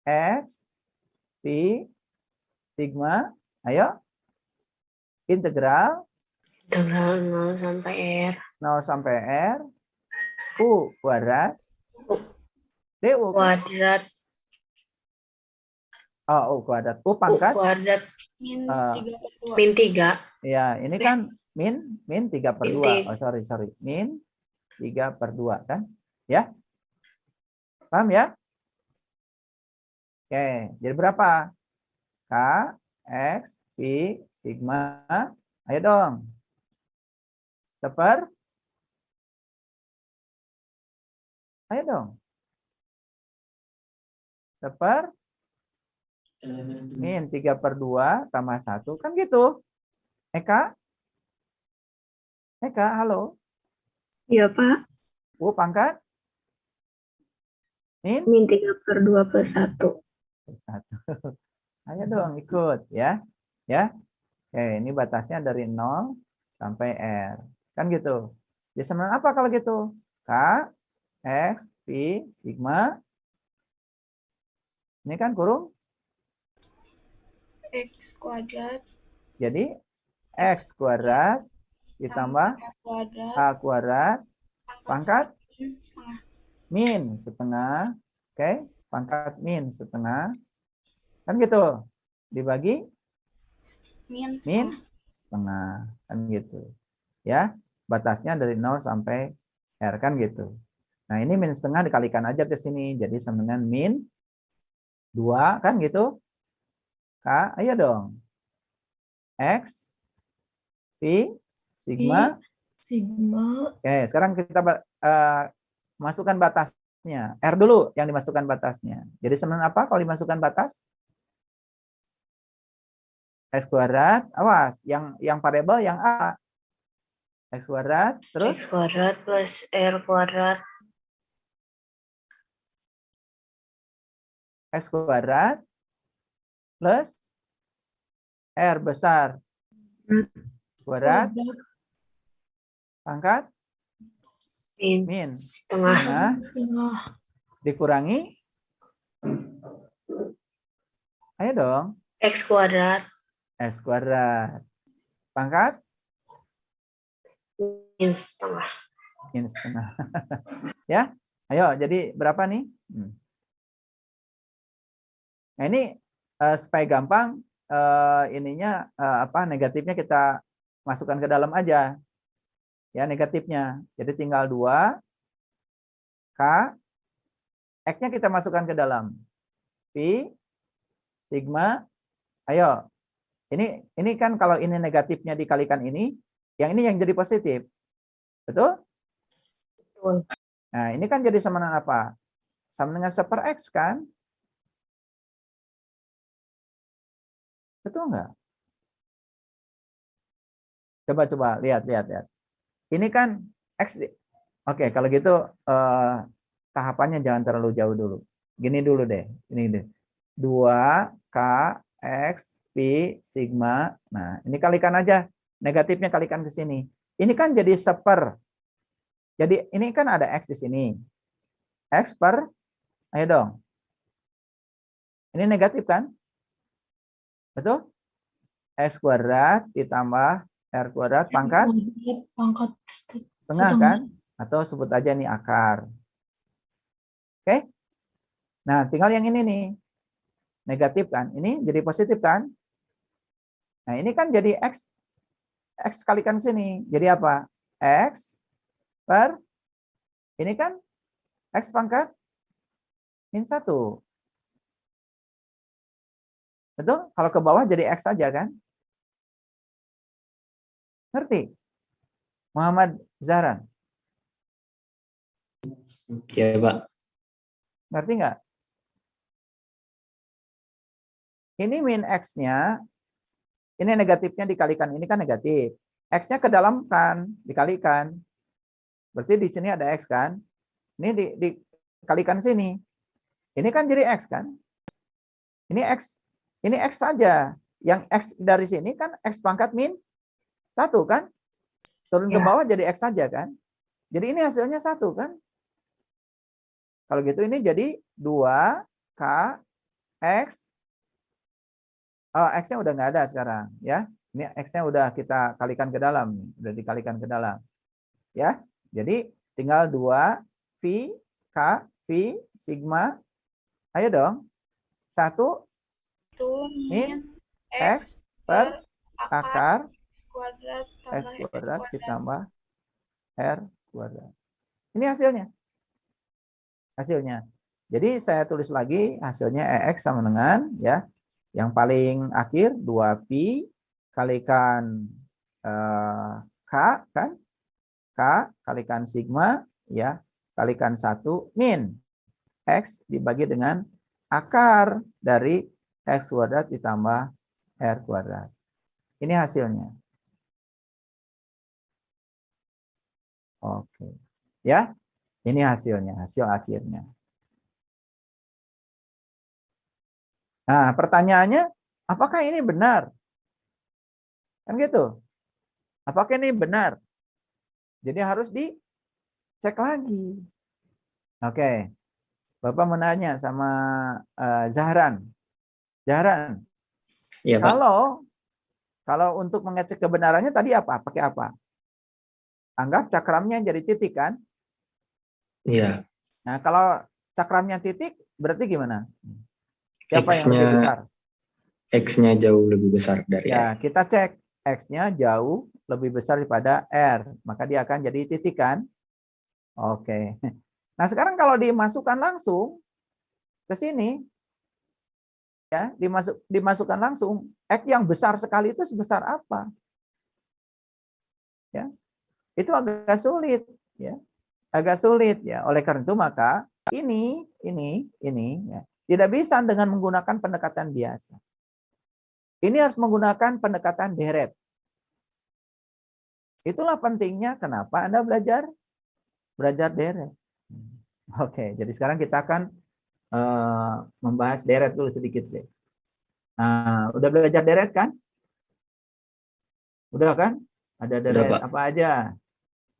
A: X, P, sigma, ayo. Integral
C: 0 sampai R.
A: 0 sampai R, U kuadrat, DU
C: Kuadrat.
A: Oh, U kuadrat. U pangkat.
C: Kuadrat.
B: Min 3/2.
A: Ya, ini kan min 3/2. Oh, sorry. Min 3/2 kan? Ya? Paham ya? Oke, jadi berapa? K, X, P, sigma. Ayo dong. Ayo dong. Min 3/2 tambah 1. Kan gitu. Eka, halo.
C: Iya, Pak.
A: U pangkat? Min
C: 3/2 plus 1.
A: 1. Ayo dong ikut ya. Ya. Oke, ini batasnya dari 0 sampai R. Kan gitu. Jadi sama apa kalau gitu? K, X, P, sigma. Ini kan kurung.
B: X kuadrat.
A: Jadi X kuadrat ditambah A kuadrat pangkat min setengah. Oke, pangkat min setengah. Kan gitu. Dibagi
B: min
A: setengah. Kan gitu. Ya, batasnya dari 0 sampai R kan gitu. Nah, ini min setengah dikalikan aja ke sini. Jadi sama dengan min 2 kan gitu. K, ayo dong. X, P, sigma. Oke, sekarang kita masukkan batasnya. R dulu yang dimasukkan batasnya. Jadi sama dengan apa kalau dimasukkan batas? X kuadrat, awas, yang variabel yang A. X kuadrat, terus?
C: X kuadrat plus R kuadrat.
A: X kuadrat plus R besar kuadrat pangkat min setengah dikurangi Ayo dong.
C: X kuadrat.
A: X kuadrat. Pangkat?
C: Min setengah.
A: Min setengah. Ya, ayo jadi berapa nih? Nah ini supaya gampang, ininya negatifnya kita masukkan ke dalam aja. Ya, negatifnya. Jadi tinggal 2 K, X-nya kita masukkan ke dalam. Pi, sigma, ayo. Ini kan kalau ini negatifnya dikalikan ini yang jadi positif. Betul?
C: Betul.
A: Nah, ini kan jadi sama dengan apa? Sama dengan 1/X kan? Betul nggak? Coba lihat. Ini kan X. Oke, kalau gitu tahapannya jangan terlalu jauh dulu. Gini dulu deh. Ini deh. 2K X Pi sigma. Nah, ini kalikan aja. Negatifnya kalikan ke sini. Ini kan jadi 1/. Jadi ini kan ada X di sini. X per, ayo dong. Ini negatif kan? Betul? X kuadrat ditambah R kuadrat pangkat?
D: Pangkat
A: Setengah kan? Atau sebut aja nih akar. Oke? Nah, tinggal yang ini nih. Negatif kan? Ini jadi positif kan? Nah, ini kan jadi X. X kalikan sini. Jadi apa? X per, ini kan X pangkat min 1. Betul? Kalau ke bawah jadi X saja kan? Ngerti? Muhammad Zahran?
E: Ya, Pak.
A: Ngerti nggak? Ini min X-nya, ini negatifnya dikalikan, ini kan negatif. X-nya ke dalam kan, dikalikan. Berarti di sini ada X kan? Ini dikalikan sini. Ini kan jadi X kan? Ini X saja. Yang X dari sini kan X pangkat min 1 kan? Turun ke bawah jadi X saja kan? Jadi ini hasilnya 1 kan? Kalau gitu ini jadi 2K X. Oh, X-nya udah nggak ada sekarang. Ya, ini X-nya udah kita kalikan ke dalam. Udah dikalikan ke dalam. Ya, jadi tinggal 2 V, K, V, sigma. Ayo dong. 1 min X per akar
B: X kuadrat
A: X
B: tambah
A: kuadrat
B: R
A: ditambah R kuadrat. Ini hasilnya. Hasilnya. Jadi saya tulis lagi hasilnya EX sama dengan ya yang paling akhir 2pi kalikan K kan? K kalikan sigma ya kalikan 1 min X dibagi dengan akar dari X kuadrat ditambah R kuadrat. Ini hasilnya. Oke. Ya. Ini hasilnya, hasil akhirnya. Nah, pertanyaannya, apakah ini benar? Kan gitu. Apakah ini benar? Jadi harus dicek lagi. Oke. Bapak menanya sama Zahran. Zahran.
E: Iya, Pak.
A: Kalau untuk mengecek kebenarannya tadi apa? Pakai apa? Anggap cakramnya jadi titik kan?
E: Iya.
A: Nah, kalau cakramnya titik berarti gimana? Siapa yang lebih besar?
E: X-nya jauh lebih besar dari R.
A: Ya, kita cek X-nya jauh lebih besar daripada R. Maka dia akan jadi titik kan? Oke. Nah, sekarang kalau dimasukkan langsung ke sini, ya, dimasukkan langsung, X yang besar sekali itu sebesar apa? Ya, itu agak sulit, ya, agak sulit, ya. Oleh karena itu maka ini, ya, tidak bisa dengan menggunakan pendekatan biasa. Ini harus menggunakan pendekatan deret. Itulah pentingnya kenapa Anda belajar deret. Oke, jadi sekarang kita akan membahas deret dulu sedikit deh. Nah, udah belajar deret kan? Udah kan? Ada deret
E: Pak.
A: apa aja?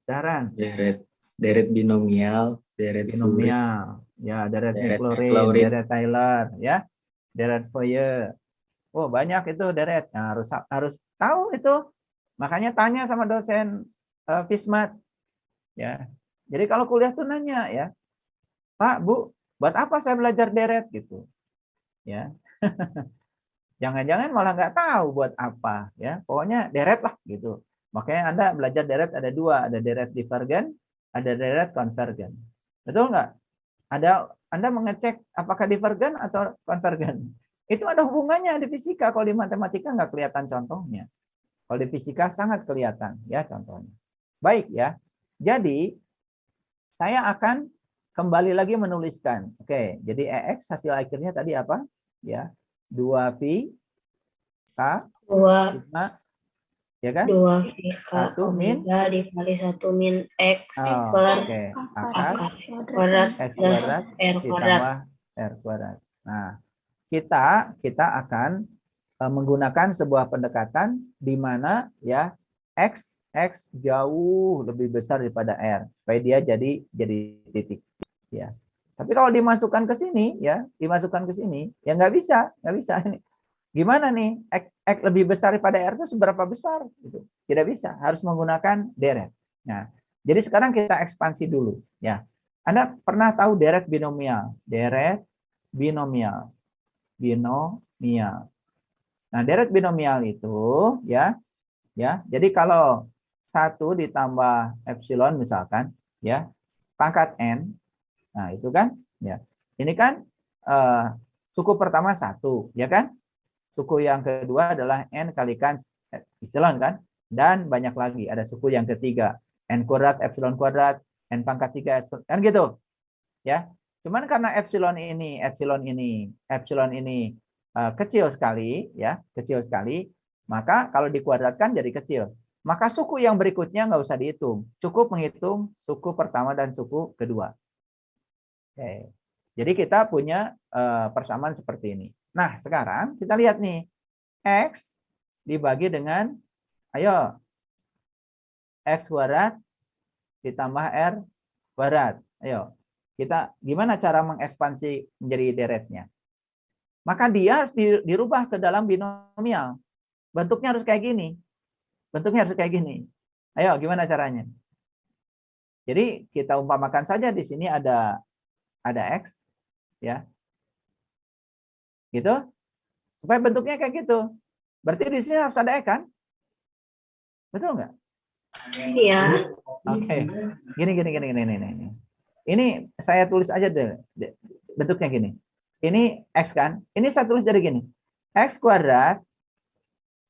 A: Saran.
E: Deret binomial, deret fluid,
A: Binomial, ya, deret
E: deret
A: Maclaurin,
E: Maclaurin.
A: deret Taylor, ya. deret Fourier. Oh, banyak itu deret. Nah, harus tahu itu. Makanya tanya sama dosen Fismat ya. Jadi kalau kuliah tuh nanya ya, Pak, Bu, buat apa saya belajar deret gitu. Ya. Jangan-jangan malah nggak tahu buat apa ya. Pokoknya deret lah gitu. Makanya Anda belajar deret ada dua, ada deret divergen, ada deret konvergen. Betul nggak? Anda mengecek apakah divergen atau konvergen. Itu ada hubungannya di fisika. Kalau di matematika nggak kelihatan contohnya. Kalau di fisika sangat kelihatan ya contohnya. Baik ya. Jadi saya akan kembali lagi menuliskan. Oke, jadi EX hasil akhirnya tadi apa? Ya. 2V K
C: 2
A: sigma ya kan?
C: 2 VK
A: 1 min
C: omega dikali 1 min X
A: oh,
C: per
A: oke.
C: akar
A: Akar
C: kuadrat
A: X
C: plus
A: kuadrat
C: R kuadrat.
A: ditambah R kuadrat. Nah, kita akan menggunakan sebuah pendekatan di mana ya X jauh lebih besar daripada R supaya dia jadi titik ya. Tapi kalau dimasukkan ke sini ya, ya nggak bisa. Gimana nih? X lebih besar daripada R itu seberapa besar? Gitu. Tidak bisa, harus menggunakan deret. Nah, jadi sekarang kita ekspansi dulu. Ya, Anda pernah tahu deret binomial? Deret binomial. Nah, deret binomial itu ya. Jadi kalau 1 ditambah epsilon misalkan, ya, pangkat n. Nah, itu kan, ya. Ini kan suku pertama 1, ya kan? Suku yang kedua adalah n kalikan epsilon kan, dan banyak lagi ada suku yang ketiga n kuadrat epsilon kuadrat n pangkat 3 kan gitu ya. Cuman karena epsilon ini kecil sekali ya, maka kalau dikuadratkan jadi kecil, maka suku yang berikutnya nggak usah dihitung, cukup menghitung suku pertama dan suku kedua. Oke. Jadi kita punya persamaan seperti ini. Nah, sekarang kita lihat nih. X dibagi dengan, ayo, X kuadrat ditambah R kuadrat. Ayo, kita gimana cara mengekspansi menjadi deretnya? Maka dia harus dirubah ke dalam binomial. Bentuknya harus kayak gini. Ayo, gimana caranya? Jadi kita umpamakan saja di sini ada X, ya. Gitu. Supaya bentuknya kayak gitu. Berarti di sini harus ada X kan? Betul nggak?
C: Iya.
A: Oke. Gini. Ini saya tulis aja deh. Bentuknya gini. Ini X kan? Ini saya tulis jadi gini. X kuadrat.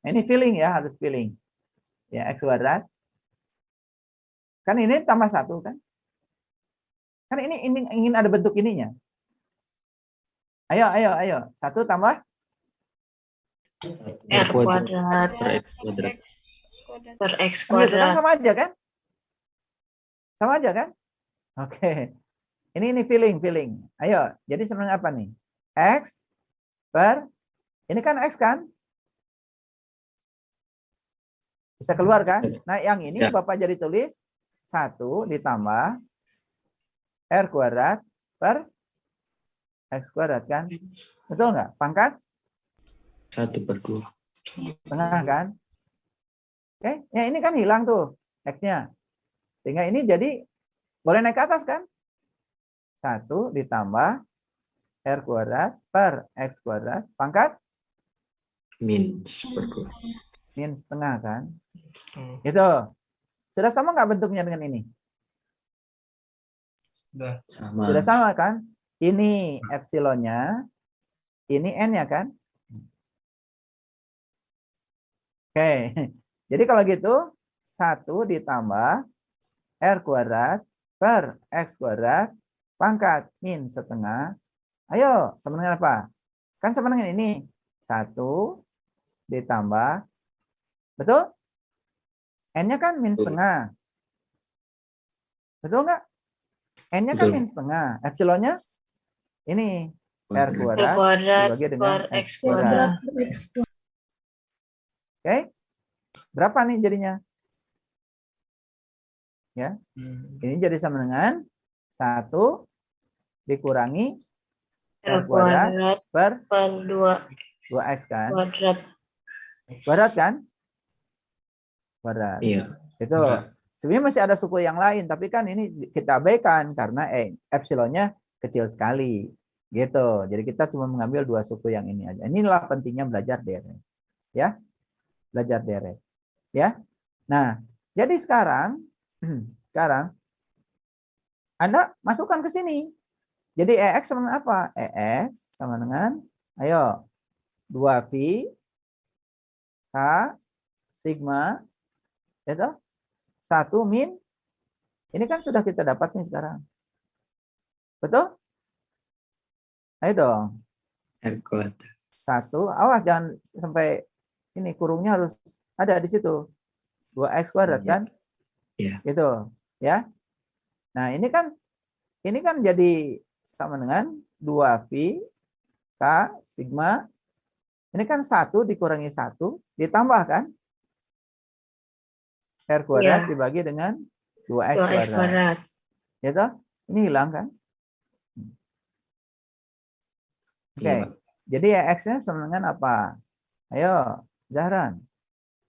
A: Ini filling ya, harus filling. Ya, X kuadrat. Kan ini tambah 1 kan? Kan ini ingin ada bentuk ininya. Ayo. 1 tambah
C: R kuadrat per X kuadrat.
A: Sama aja kan? Oke. Ini filling. Ayo, jadi sebenarnya apa nih? X per, ini kan X kan? Bisa keluar kan? Nah, yang ini Bapak jadi tulis 1 ditambah R kuadrat per X kuadrat kan? Betul nggak? Pangkat?
E: 1/2.
A: Tengah kan? Oke, ya ini kan hilang tuh X-nya. Sehingga ini jadi boleh naik ke atas kan? 1 ditambah R kuadrat per X kuadrat pangkat?
E: Min 1/2.
A: Min setengah kan? Gitu. Sudah sama nggak bentuknya dengan ini?
E: Sama.
A: Sudah sama kan? Ini epsilonnya, ini n-nya kan? Oke. Jadi kalau gitu 1 ditambah R kuadrat per X kuadrat pangkat min setengah. Ayo, sama dengan apa? Kan sama dengan ini. 1 ditambah, betul? N-nya kan min setengah. Betul nggak? N-nya kan min setengah. Epsilonnya ini R kuadrat dibagi dengan X kuadrat. Oke. Berapa nih jadinya? Ya. Ini jadi sama dengan 1 dikurangi
C: R
A: R kuadrat
C: kuadrat
A: per
C: per
A: 2X kan?
C: kuadrat.
A: Kuadrat kan? Kuadrat.
E: Iya.
A: Itu sebenarnya masih ada suku yang lain, tapi kan ini kita abaikan karena epsilonnya kecil sekali. Gitu. Jadi kita cuma mengambil dua suku yang ini aja. Inilah pentingnya belajar deret. Ya. Belajar deret. Ya. Nah, jadi sekarang Anda masukkan ke sini. Jadi EX sama dengan apa? EX sama dengan, ayo, 2V K sigma, itu 1 min. Ini kan sudah kita dapat nih sekarang. Betul? Ayo dong.
E: R kuadrat.
A: 1, awas jangan sampai ini kurungnya harus ada di situ. 2X kuadrat kan?
E: Iya.
A: Gitu, ya. Nah, ini kan jadi sama dengan 2V K sigma. Ini kan 1 dikurangi 1 ditambah kan? R kuadrat
C: Iya.
A: dibagi dengan 2X
C: 2X
A: kuadrat.
C: kuadrat.
A: Gitu? Ini hilang kan? Oke.
E: Iya, Pak.
A: Jadi X-nya sama dengan apa? Ayo, Zahran.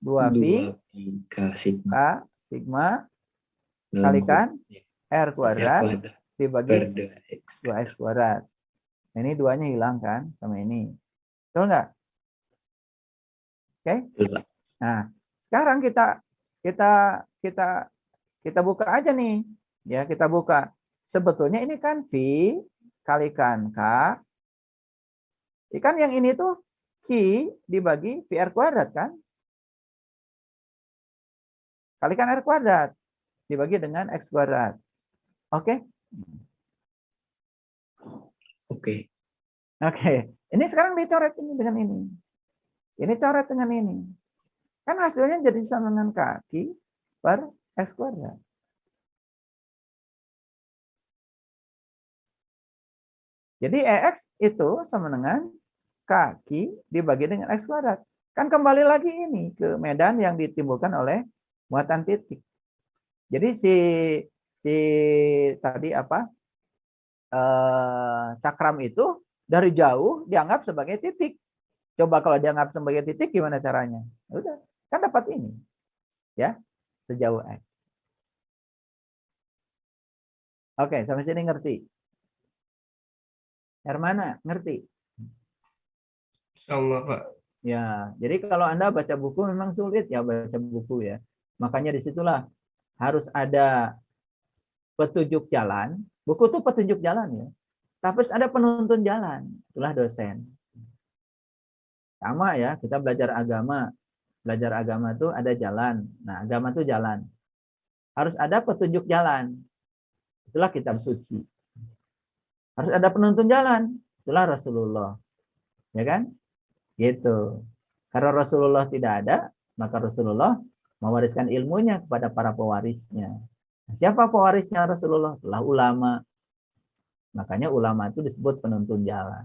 A: 2V
E: 2 K sigma
A: K sigma
E: dalam
A: kalikan R
E: R
A: kuadrat
E: kuadrat per
A: dibagi
E: 2X.
A: 2X kuadrat. Nah, ini duanya hilang kan sama ini. Betul nggak? Oke.
E: Betul, Pak.
A: Nah, sekarang kita buka aja nih. Ya, kita buka. Sebetulnya ini kan V kalikan K. Ikan yang ini tuh Q dibagi VR kuadrat kan? Kalikan R kuadrat dibagi dengan X kuadrat. Oke?
E: Oke.
A: Oke. Ini sekarang dicoret ini dengan ini. Ini coret dengan ini. Kan hasilnya jadi sama dengan kaki per X kuadrat. Jadi EX itu sama dengan kaki dibagi dengan X kuadrat. Kan kembali lagi ini ke medan yang ditimbulkan oleh muatan titik. Jadi si tadi apa? Cakram itu dari jauh dianggap sebagai titik. Coba kalau dianggap sebagai titik gimana caranya? Udah, kan dapat ini. Ya, sejauh X. Oke, sampai sini ngerti? Hermana, ngerti?
D: Allah, Pak.
A: Ya, jadi kalau Anda baca buku memang sulit ya baca buku ya. Makanya disitulah harus ada petunjuk jalan. Buku itu petunjuk jalan ya. Tapi ada penuntun jalan, itulah dosen. Sama ya, kita belajar agama. Belajar agama itu ada jalan. Nah, agama itu jalan. Harus ada petunjuk jalan. Itulah kitab suci. Harus ada penuntun jalan. Itulah Rasulullah. Ya kan? Gitu. Karena Rasulullah tidak ada, maka Rasulullah mewariskan ilmunya kepada para pewarisnya. Siapa pewarisnya Rasulullah? Itulah ulama. Makanya ulama itu disebut penuntun jalan.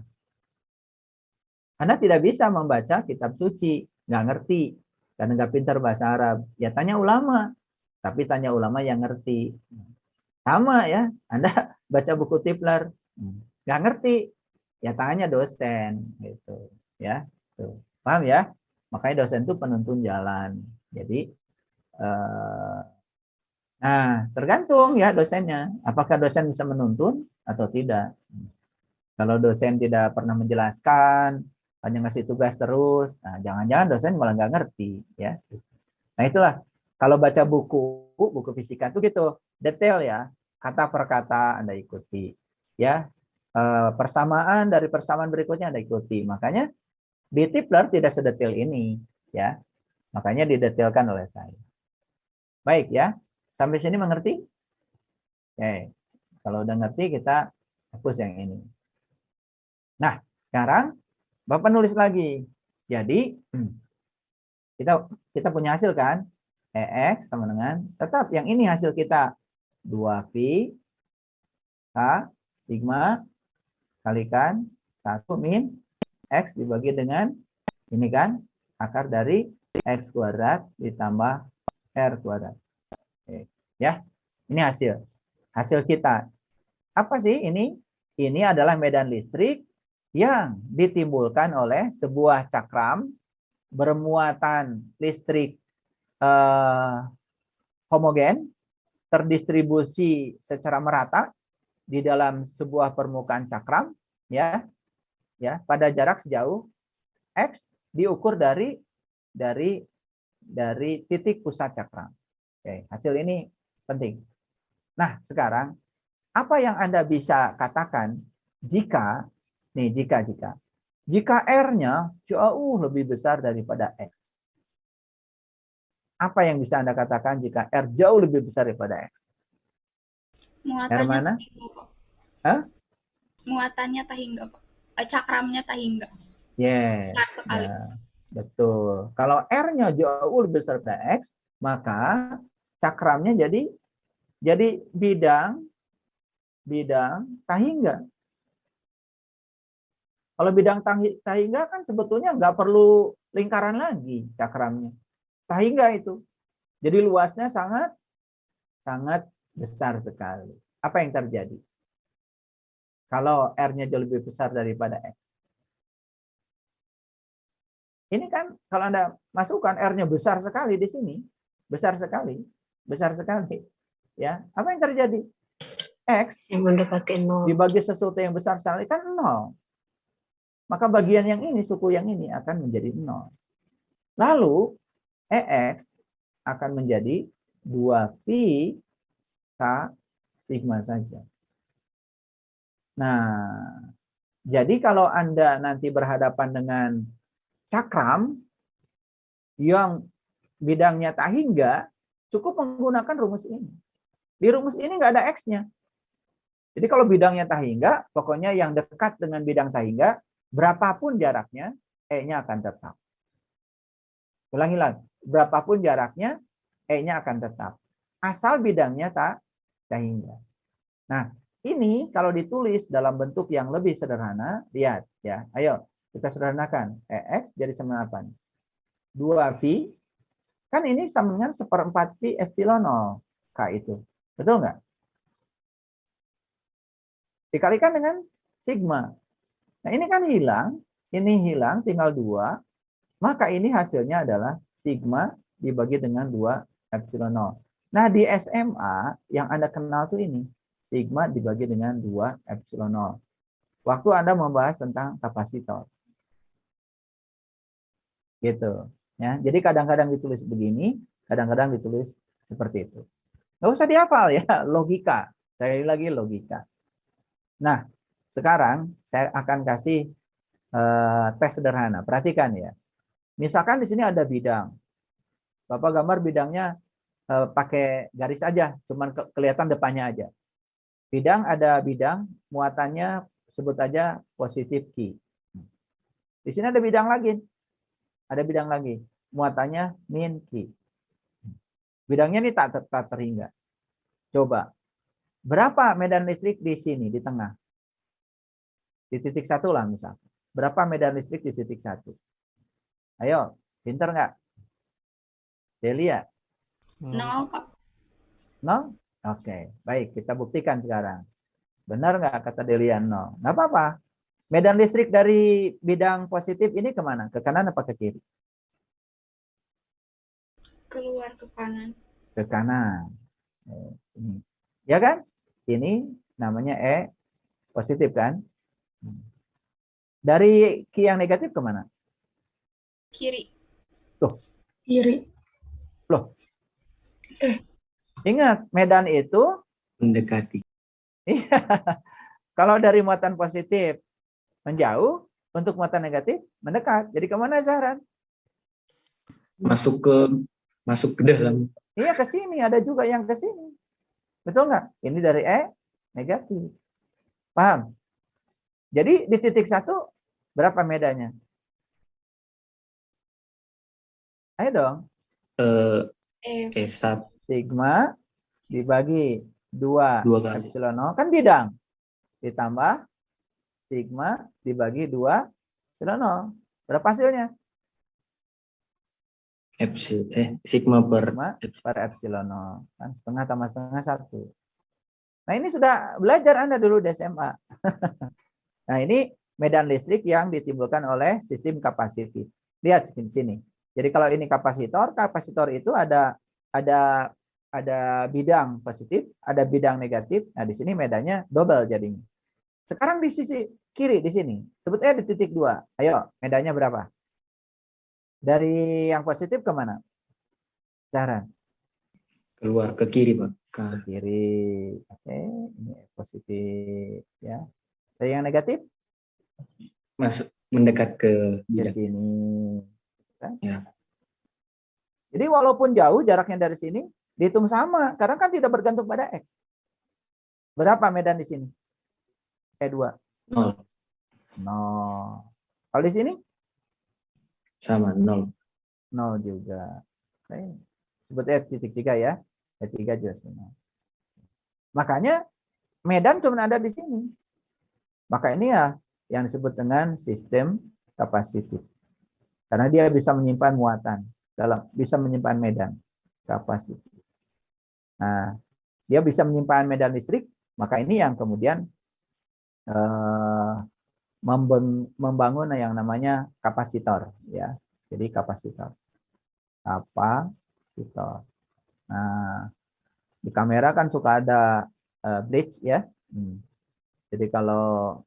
A: Anda tidak bisa membaca kitab suci, nggak ngerti, karena nggak pintar bahasa Arab. Ya tanya ulama, tapi tanya ulama yang ngerti. Sama ya, Anda baca buku Tipler, nggak ngerti, ya tanya dosen, gitu, ya. Tuh. Paham ya? Makanya dosen itu penuntun jalan. Jadi, nah tergantung ya dosennya. Apakah dosen bisa menuntun atau tidak? Kalau dosen tidak pernah menjelaskan, hanya ngasih tugas terus, nah jangan-jangan dosen malah nggak ngerti, ya. Nah itulah kalau baca buku fisika itu gitu, detail ya, kata per kata Anda ikuti, ya. Persamaan dari persamaan berikutnya Anda ikuti. Makanya di Tipler tidak sedetail ini, ya. Makanya didetailkan oleh saya. Baik ya, sampai sini mengerti? Oke, kalau udah ngerti kita hapus yang ini. Nah, sekarang Bapak nulis lagi. Jadi kita punya hasil kan? EX sama dengan tetap yang ini hasil kita 2V K sigma kalikan 1 min X dibagi dengan ini kan akar dari X kuadrat ditambah R kuadrat. Oke. Ya, ini hasil kita. Apa sih ini? Ini adalah medan listrik yang ditimbulkan oleh sebuah cakram bermuatan listrik homogen terdistribusi secara merata di dalam sebuah permukaan cakram, ya pada jarak sejauh X diukur dari titik pusat cakram. Oke, hasil ini penting. Nah, sekarang apa yang Anda bisa katakan jika R-nya jauh lebih besar daripada X? Apa yang bisa Anda katakan jika R jauh lebih besar daripada X? R
B: Muatannya
A: mana?
B: tahingga, Pak.
A: Hah?
B: Muatannya tahingga, Pak. Cakramnya tahingga.
A: Yes.
B: Besar sekali.
A: Ya, betul. Kalau R-nya jauh lebih besar daripada X, maka cakramnya jadi bidang tahingga. Kalau bidang tahingga kan sebetulnya nggak perlu lingkaran lagi cakramnya. Tahingga itu. Jadi luasnya sangat besar sekali. Apa yang terjadi? Kalau R-nya jauh lebih besar daripada X. Ini kan kalau Anda masukkan R-nya besar sekali di sini. Besar sekali. Ya, apa yang terjadi? X
C: Yang mendekati 0.
A: dibagi sesuatu yang besar sekali kan 0. Maka bagian yang ini, suku yang ini akan menjadi 0. Lalu, EX akan menjadi 2pi K sigma saja. Nah, jadi kalau Anda nanti berhadapan dengan cakram yang bidangnya tahingga, cukup menggunakan rumus ini. Di rumus ini nggak ada X-nya. Jadi kalau bidangnya tahingga, pokoknya yang dekat dengan bidang tahingga, berapapun jaraknya, E-nya akan tetap. Ulangi lagi, berapapun jaraknya, E-nya akan tetap. Asal bidangnya tahingga. Nah, ini kalau ditulis dalam bentuk yang lebih sederhana, lihat ya. Ayo, kita sederhanakan. EX jadi sama apa nih? 2V, kan ini sama dengan 1/4 pi epsilon 0 K itu. Betul nggak? Dikalikan dengan sigma. Nah, ini kan hilang, ini hilang, tinggal 2. Maka ini hasilnya adalah sigma dibagi dengan 2 epsilon 0. Nah, di SMA yang Anda kenal tuh ini, sigma dibagi dengan 2 epsilon 0. Waktu Anda membahas tentang kapasitor. Gitu. Ya, jadi kadang-kadang ditulis begini, kadang-kadang ditulis seperti itu. Nggak usah dihafal ya, logika. Sekali lagi logika. Nah, sekarang saya akan kasih tes sederhana. Perhatikan ya. Misalkan di sini ada bidang. Bapak gambar bidangnya pakai garis aja, cuman kelihatan depannya aja. Bidang ada bidang, muatannya sebut aja positif Q. Di sini ada bidang lagi. Ada bidang lagi. Muatannya min Q. Bidangnya ini tak terhingga. Coba. Berapa medan listrik di sini, di tengah? Di titik 1 lah misalnya. Berapa medan listrik di titik 1? Ayo, pinter nggak? Delia?
B: 0, Pak.
A: 0? Oke, baik. Kita buktikan sekarang. Benar nggak kata Delia 0? Nggak apa-apa. Medan listrik dari bidang positif ini kemana? Ke kanan apa ke kiri?
B: Keluar ke kanan.
A: Ke kanan. Ini. Ya kan? Ini namanya E positif kan? Dari Q yang negatif kemana?
B: Kiri.
A: Tuh.
C: Kiri.
A: Loh. Ingat, medan itu
E: Mendekati.
A: iya. Kalau dari muatan positif menjauh, untuk muatan negatif mendekat. Jadi kemana Zahran?
E: Masuk ke dalam.
A: Iya, ke sini. Ada juga yang ke sini. Betul nggak? Ini dari E negatif. Paham? Jadi di titik 1 berapa medannya? Ayo dong.
E: E1
A: Sigma dibagi 2
E: kali.
A: epsilon 0 kan bidang. Ditambah sigma dibagi 2 epsilon 0. Berapa hasilnya?
E: Sigma per
A: epsilon 0. Kan setengah tambah setengah 1. Nah, ini sudah belajar Anda dulu di SMA. Nah, ini medan listrik yang ditimbulkan oleh sistem kapasitif. Lihat di sini. Jadi kalau ini kapasitor, kapasitor itu ada bidang positif, ada bidang negatif. Nah, di sini medannya double jadinya. Sekarang di sisi kiri di sini, sebutnya di titik 2. Ayo, medannya berapa? Dari yang positif ke mana? Cara
E: keluar ke kiri, Pak.
A: ke kiri. Oke, ini positif ya. Dari yang negatif
E: Masuk mendekat ke
A: ke
E: bidang.
A: sini. Kan?
E: Ya.
A: Jadi walaupun jauh jaraknya dari sini, dihitung sama karena kan tidak bergantung pada X. Berapa medan di sini? E2.
E: 0.
A: 0. Kalau di sini?
E: Sama 0.
A: 0 juga. Oke. Sebutnya titik 3 ya. E3 juga sama. Makanya medan cuma ada di sini. Maka ini ya yang disebut dengan sistem kapasitif. Karena dia bisa menyimpan muatan, bisa menyimpan medan kapasitif. Nah, dia bisa menyimpan medan listrik, maka ini yang kemudian membangun yang namanya kapasitor, ya. Jadi kapasitor. Nah, di kamera kan suka ada bridge ya. Jadi kalau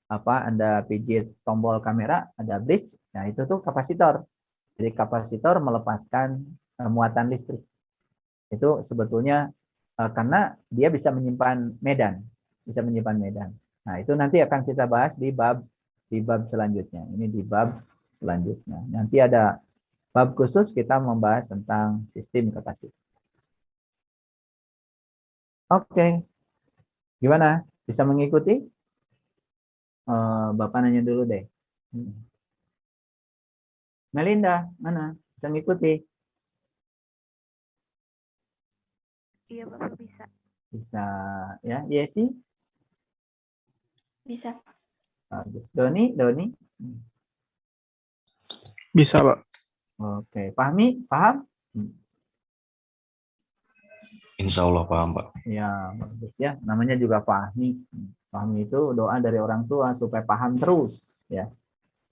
A: Anda pijit tombol kamera ada bridge, nah itu tuh kapasitor. Jadi kapasitor melepaskan muatan listrik. Itu sebetulnya karena dia bisa menyimpan medan, Nah, itu nanti akan kita bahas di bab selanjutnya. Ini di bab selanjutnya. Nanti ada bab khusus kita membahas tentang sistem kapasitor. Oke. Gimana? Bisa mengikuti? Bapak nanya dulu deh. Melinda, mana? Bisa mengikuti?
D: Iya, Bapak bisa.
A: Bisa. Ya, Yesi?
B: Bisa.
A: Bagus. Doni?
F: Bisa, Pak.
A: Oke. Fahmi? Paham?
G: Insya Allah paham, Pak.
A: Ya, bagus ya. Namanya juga Fahmi. Fahmi itu doa dari orang tua supaya paham terus, ya.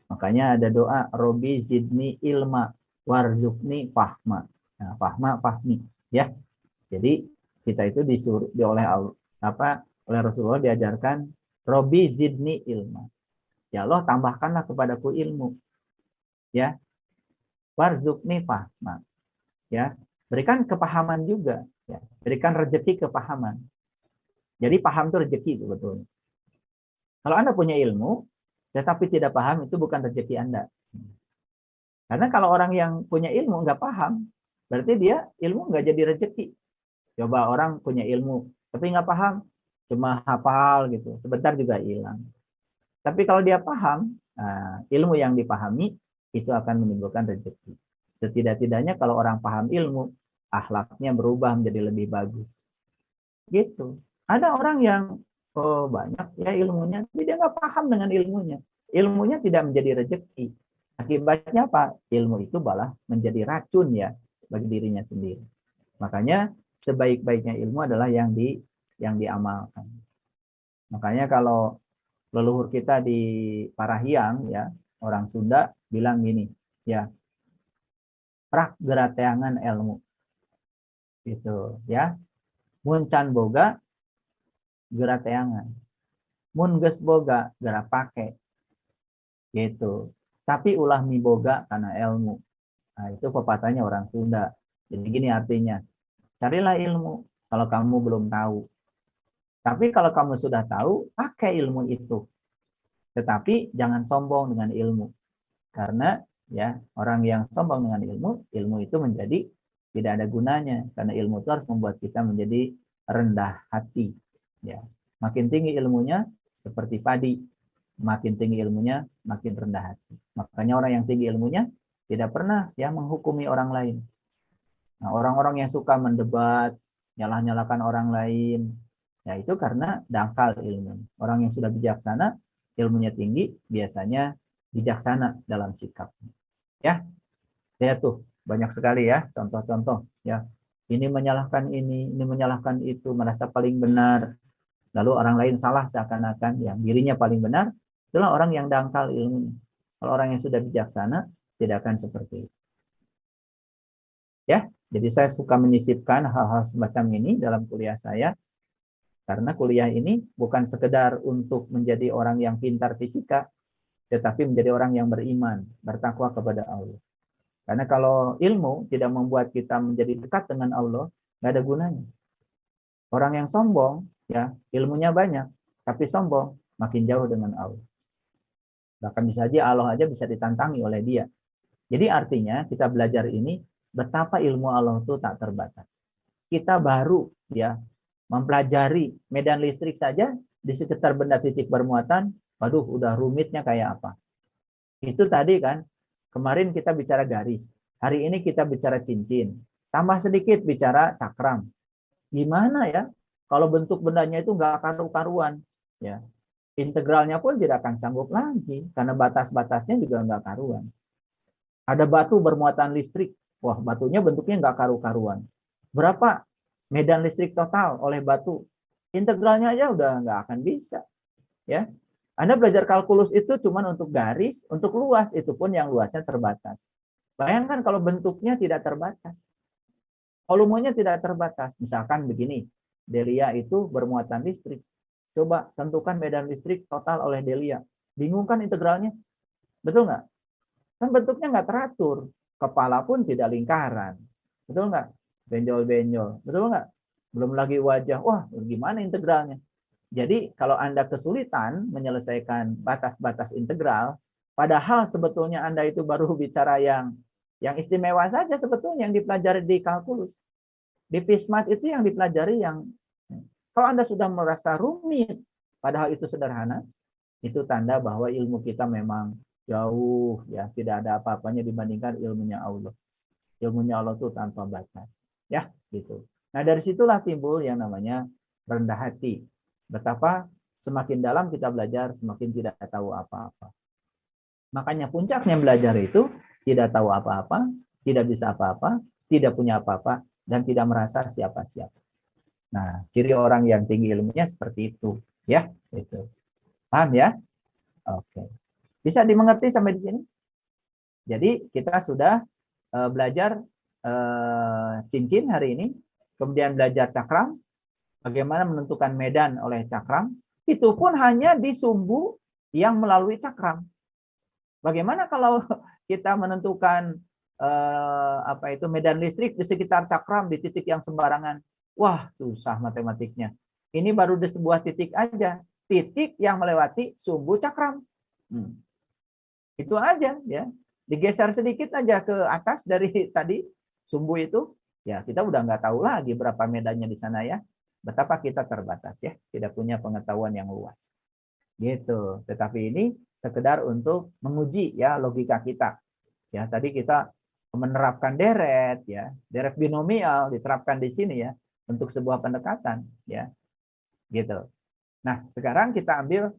A: Makanya ada doa Robi zidni ilma warzukni fahma. Nah, fahmi, ya. Jadi kita itu disuruh oleh Rasulullah diajarkan Robi zidni ilma. Ya Allah, tambahkanlah kepadaku ilmu. Ya. Warzukni fahma. Ya. Berikan kepahaman juga, ya. Berikan rezeki kepahaman. Jadi paham itu rezeki sebetulnya. Kalau Anda punya ilmu tetapi tidak paham, itu bukan rezeki Anda. Karena kalau orang yang punya ilmu nggak paham, berarti dia ilmu nggak jadi rezeki. Coba orang punya ilmu tapi nggak paham, cuma hafal gitu, sebentar juga hilang. Tapi kalau dia paham, nah, ilmu yang dipahami itu akan menimbulkan rezeki. Setidak-tidaknya kalau orang paham ilmu, akhlaknya berubah menjadi lebih bagus. Gitu. Ada orang yang banyak ya ilmunya, tapi dia nggak paham dengan ilmunya. Ilmunya tidak menjadi rezeki. Akibatnya apa? Ilmu itu malah menjadi racun ya bagi dirinya sendiri. Makanya sebaik-baiknya ilmu adalah yang diamalkan. Makanya kalau leluhur kita di Parahiang ya, orang Sunda bilang gini, ya. Prak gerateangan ilmu. Gitu ya. Mun can boga gerateangan. Mun geus boga geura pake. Gitu. Tapi ulah miboga karena ilmu. Nah, itu pepatahnya orang Sunda. Jadi gini artinya, carilah ilmu kalau kamu belum tahu. Tapi kalau kamu sudah tahu, pakai ilmu itu. Tetapi jangan sombong dengan ilmu. Karena ya, orang yang sombong dengan ilmu itu menjadi tidak ada gunanya. Karena ilmu itu harus membuat kita menjadi rendah hati. Ya. Makin tinggi ilmunya seperti padi. Makin tinggi ilmunya, makin rendah hati. Makanya orang yang tinggi ilmunya tidak pernah ya menghukumi orang lain. Nah, orang-orang yang suka mendebat, nyalah-nyalakan orang lain, ya itu karena dangkal ilmu. Orang yang sudah bijaksana, ilmunya tinggi, biasanya bijaksana dalam sikap. Ya, lihat tuh banyak sekali ya contoh-contoh. Ya, ini menyalahkan ini menyalahkan itu, merasa paling benar. Lalu orang lain salah seakan-akan yang dirinya paling benar, Itulah orang yang dangkal ilmunya. Kalau orang yang sudah bijaksana, tidak akan seperti itu. Ya, jadi saya suka menyisipkan hal-hal semacam ini dalam kuliah saya, karena kuliah ini bukan sekedar untuk menjadi orang yang pintar fisika, tetapi menjadi orang yang beriman, bertakwa kepada Allah. Karena kalau ilmu tidak membuat kita menjadi dekat dengan Allah, nggak ada gunanya. Orang yang sombong, ya ilmunya banyak, tapi sombong, makin jauh dengan Allah. Bahkan bisa aja Allah aja bisa ditantangi oleh dia. Jadi artinya kita belajar ini betapa ilmu Allah itu tak terbatas. Kita baru ya mempelajari medan listrik saja di sekitar benda titik bermuatan, waduh udah rumitnya kayak apa. Itu tadi kan, kemarin kita bicara garis, hari ini kita bicara cincin, tambah sedikit bicara cakram. Gimana ya kalau bentuk bendanya itu nggak karu-karuan, ya integralnya pun tidak akan sanggup lagi karena batas-batasnya juga nggak karuan. Ada batu bermuatan listrik, wah batunya bentuknya nggak karu-karuan. Berapa medan listrik total oleh batu? Integralnya aja udah nggak akan bisa, ya. Anda belajar kalkulus itu cuma untuk garis, untuk luas itu pun yang luasnya terbatas. Bayangkan kalau bentuknya tidak terbatas, volumenya tidak terbatas. Misalkan begini, Delia itu bermuatan listrik. Coba tentukan medan listrik total oleh Delia. Bingung kan integralnya? Betul nggak? Kan bentuknya nggak teratur. Kepala pun tidak lingkaran. Betul nggak? Benjol-benjol. Betul nggak? Belum lagi wajah. Wah, gimana integralnya? Jadi kalau Anda kesulitan menyelesaikan batas-batas integral, padahal sebetulnya Anda itu baru bicara yang istimewa saja sebetulnya yang dipelajari di kalkulus. Di Pismat itu yang dipelajari yang, kalau Anda sudah merasa rumit, padahal itu sederhana, itu tanda bahwa ilmu kita memang jauh, ya tidak ada apa-apanya dibandingkan ilmunya Allah. Ilmunya Allah itu tanpa batas, ya gitu. Nah dari situlah timbul yang namanya rendah hati. Betapa semakin dalam kita belajar, semakin tidak tahu apa-apa. Makanya puncaknya belajar itu tidak tahu apa-apa, tidak bisa apa-apa, tidak punya apa-apa, dan tidak merasa siapa-siapa. Nah, ciri orang yang tinggi ilmunya seperti itu, ya, itu. Paham ya? Oke. Bisa dimengerti sampai di sini? Jadi kita sudah belajar cincin hari ini, kemudian belajar cakram, bagaimana menentukan medan oleh cakram, itu pun hanya di sumbu yang melalui cakram. Bagaimana kalau kita menentukan medan listrik di sekitar cakram di titik yang sembarangan? Wah, susah matematiknya. Ini baru di sebuah titik aja, titik yang melewati sumbu cakram. Itu aja ya. Digeser sedikit aja ke atas dari tadi sumbu itu, ya kita udah nggak tahu lagi berapa medannya di sana ya. Betapa kita terbatas ya, tidak punya pengetahuan yang luas. Gitu. Tetapi ini sekedar untuk menguji ya logika kita. Ya, tadi kita menerapkan deret ya, deret binomial diterapkan di sini ya untuk sebuah pendekatan ya. Gitu. Nah, sekarang kita ambil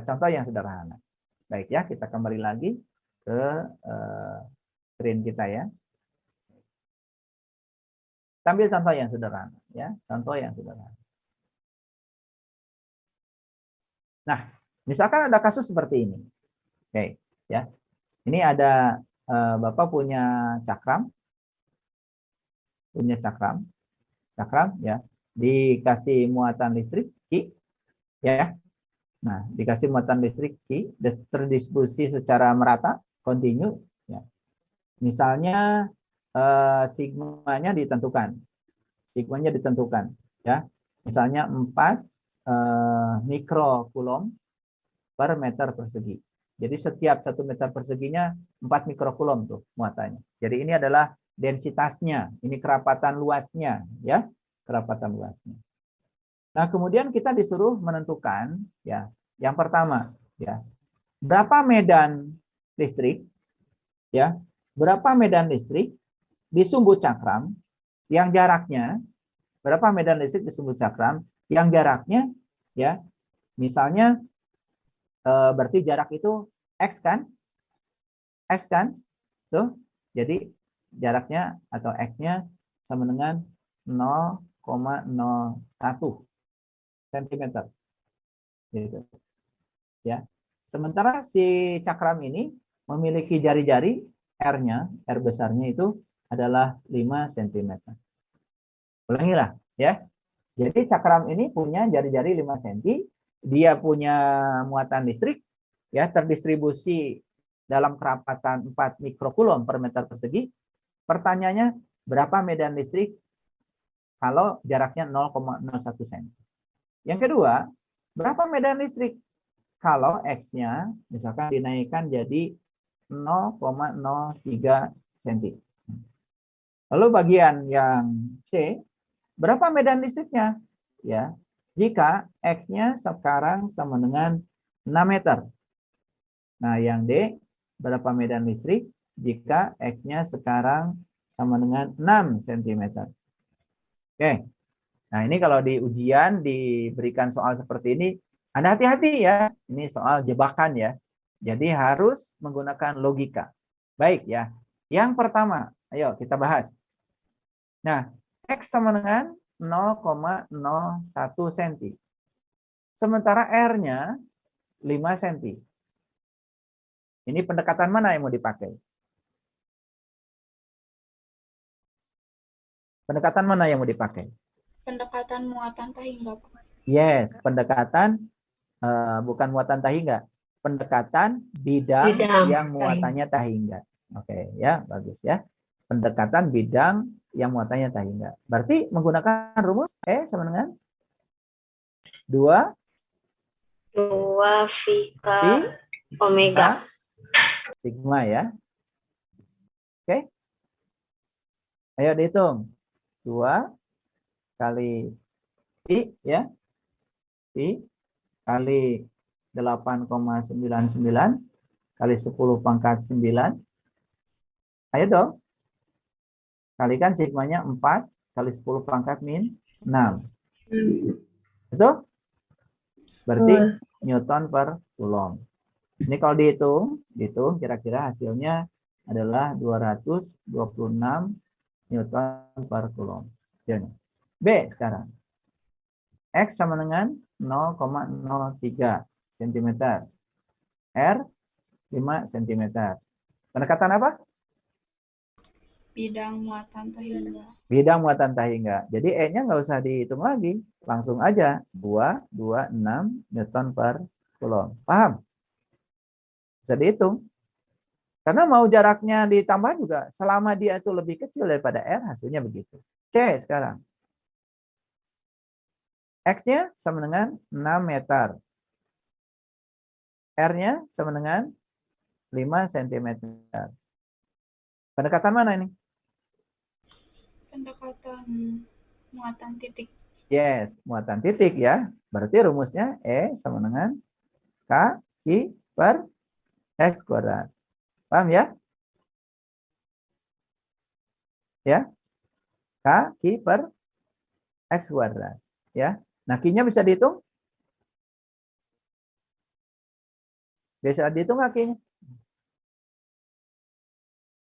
A: contoh yang sederhana. Baik ya, kita kembali lagi ke screen kita ya. Ambil contoh yang sederhana ya, contoh yang sederhana. Nah, misalkan ada kasus seperti ini. Oke, ya. Ini ada Bapak punya cakram. Cakram ya. Dikasih muatan listrik Q ya. Nah, dikasih muatan listrik Q terdistribusi secara merata, kontinu ya. Misalnya sigmanya ditentukan. Sigmanya ditentukan ya. Misalnya 4 mikrokulom per meter persegi. Jadi setiap 1 meter perseginya 4 mikrokulom tuh muatannya. Jadi ini adalah densitasnya, ini kerapatan luasnya ya, kerapatan luasnya. Nah, kemudian kita disuruh menentukan ya, yang pertama ya, berapa medan listrik ya, berapa medan listrik di sumbu cakram yang jaraknya, berapa medan listrik di sumbu cakram yang jaraknya ya, misalnya berarti jarak itu X kan? X kan? Tuh. Jadi jaraknya atau X-nya sama dengan 0,01 cm. Gitu. Ya. Sementara si cakram ini memiliki jari-jari, R-nya, R besarnya itu adalah 5 cm. Ulangilah ya. Jadi cakram ini punya jari-jari 5 cm, dia punya muatan listrik ya terdistribusi dalam kerapatan 4 mikrokulom per meter persegi. Pertanyaannya, berapa medan listrik kalau jaraknya 0,01 cm? Yang kedua, berapa medan listrik kalau X-nya misalkan dinaikkan jadi 0,03 cm? Lalu bagian yang C, berapa medan listriknya? Ya, jika X-nya sekarang sama dengan 6 meter. Nah, yang D, berapa medan listrik jika X-nya sekarang sama dengan 6 cm. Oke. Nah, ini kalau di ujian diberikan soal seperti ini, Anda hati-hati ya. Ini soal jebakan ya. Jadi harus menggunakan logika. Baik ya. Yang pertama, ayo kita bahas. Nah, X sama dengan 0,01 cm. Sementara R-nya 5 cm. Ini pendekatan mana yang mau dipakai? Pendekatan mana yang mau dipakai?
B: Pendekatan muatan tahingga, Pak.
A: Yes, pendekatan bukan muatan tahingga. Pendekatan bidang yang muatannya tahingga. Oke, ya, bagus ya. Pendekatan bidang yang muatannya tahingga. Berarti menggunakan rumus E sama dengan 2
C: V K
A: Pi
C: omega.
A: sigma ya. Oke. Ayo dihitung. 2 kali Pi ya. Pi kali 8,99 kali 10 pangkat 9. Ayo dong. Kalikan sigmanya 4 kali 10 pangkat min 6. Betul? Berarti Newton per Coulomb. Ini kalau dihitung kira-kira hasilnya adalah 226 Newton per Coulomb. Hasilnya. B sekarang. X sama dengan 0,03 cm. R 5 cm. Pendekatan apa?
B: Bidang muatan tahingga.
A: Bidang muatan tahingga. Jadi E-nya nggak usah dihitung lagi. Langsung aja. 226 Newton per Coulomb. Paham? Bisa dihitung. Karena mau jaraknya ditambah juga. Selama dia itu lebih kecil daripada R, hasilnya begitu. C sekarang. X-nya sama dengan 6 meter. R-nya sama dengan 5 cm. Pendekatan mana ini?
B: Pendekatan muatan titik.
A: Yes, muatan titik ya. Berarti rumusnya E sama dengan K Q per X kuadrat. Paham ya? Ya. K Q per X kuadrat. Ya. Nah, Q-nya bisa dihitung? Bisa dihitung nggak Q-nya?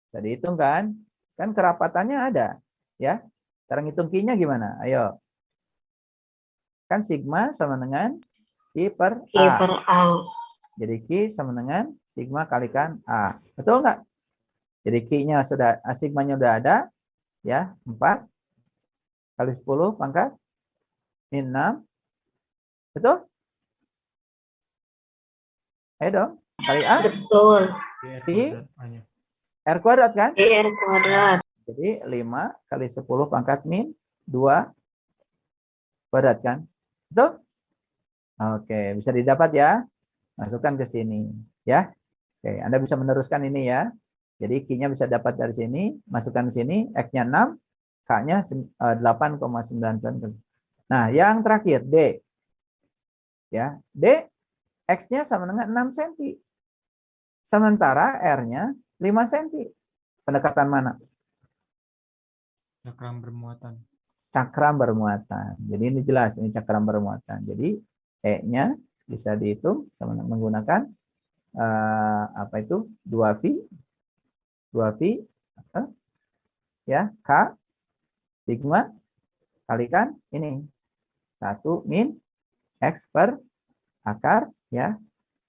A: Bisa dihitung kan? Kan kerapatannya ada. Ya. Cara ngitung Q-nya gimana? Ayo. Kan sigma sama dengan Q per A. Jadi Q sama dengan sigma kalikan A. Betul nggak? Jadi Q-nya sudah, sigmanya sudah ada. Ya, 4 kali 10 pangkat min 6. Betul? Ayo dong. Kali A.
C: Betul.
A: Pi R kuadrat kan?
C: R kuadrat.
A: Jadi 5 kali 10 pangkat min 2 kuadrat kan? Betul? Oke, bisa didapat ya. Masukkan ke sini. Ya. Oke, Anda bisa meneruskan ini ya. Jadi Q-nya bisa dapat dari sini. Masukkan ke sini. X-nya 6. K-nya 8,9. Nah, yang terakhir D. Ya, D X-nya sama dengan 6 cm. Sementara R-nya 5 cm. Pendekatan mana?
F: Cakram bermuatan.
A: Cakram bermuatan. Jadi ini jelas, ini cakram bermuatan. Jadi E-nya bisa dihitung sama menggunakan apa itu? 2V. 2V ya, K sigma kalikan ini 1 min X per akar ya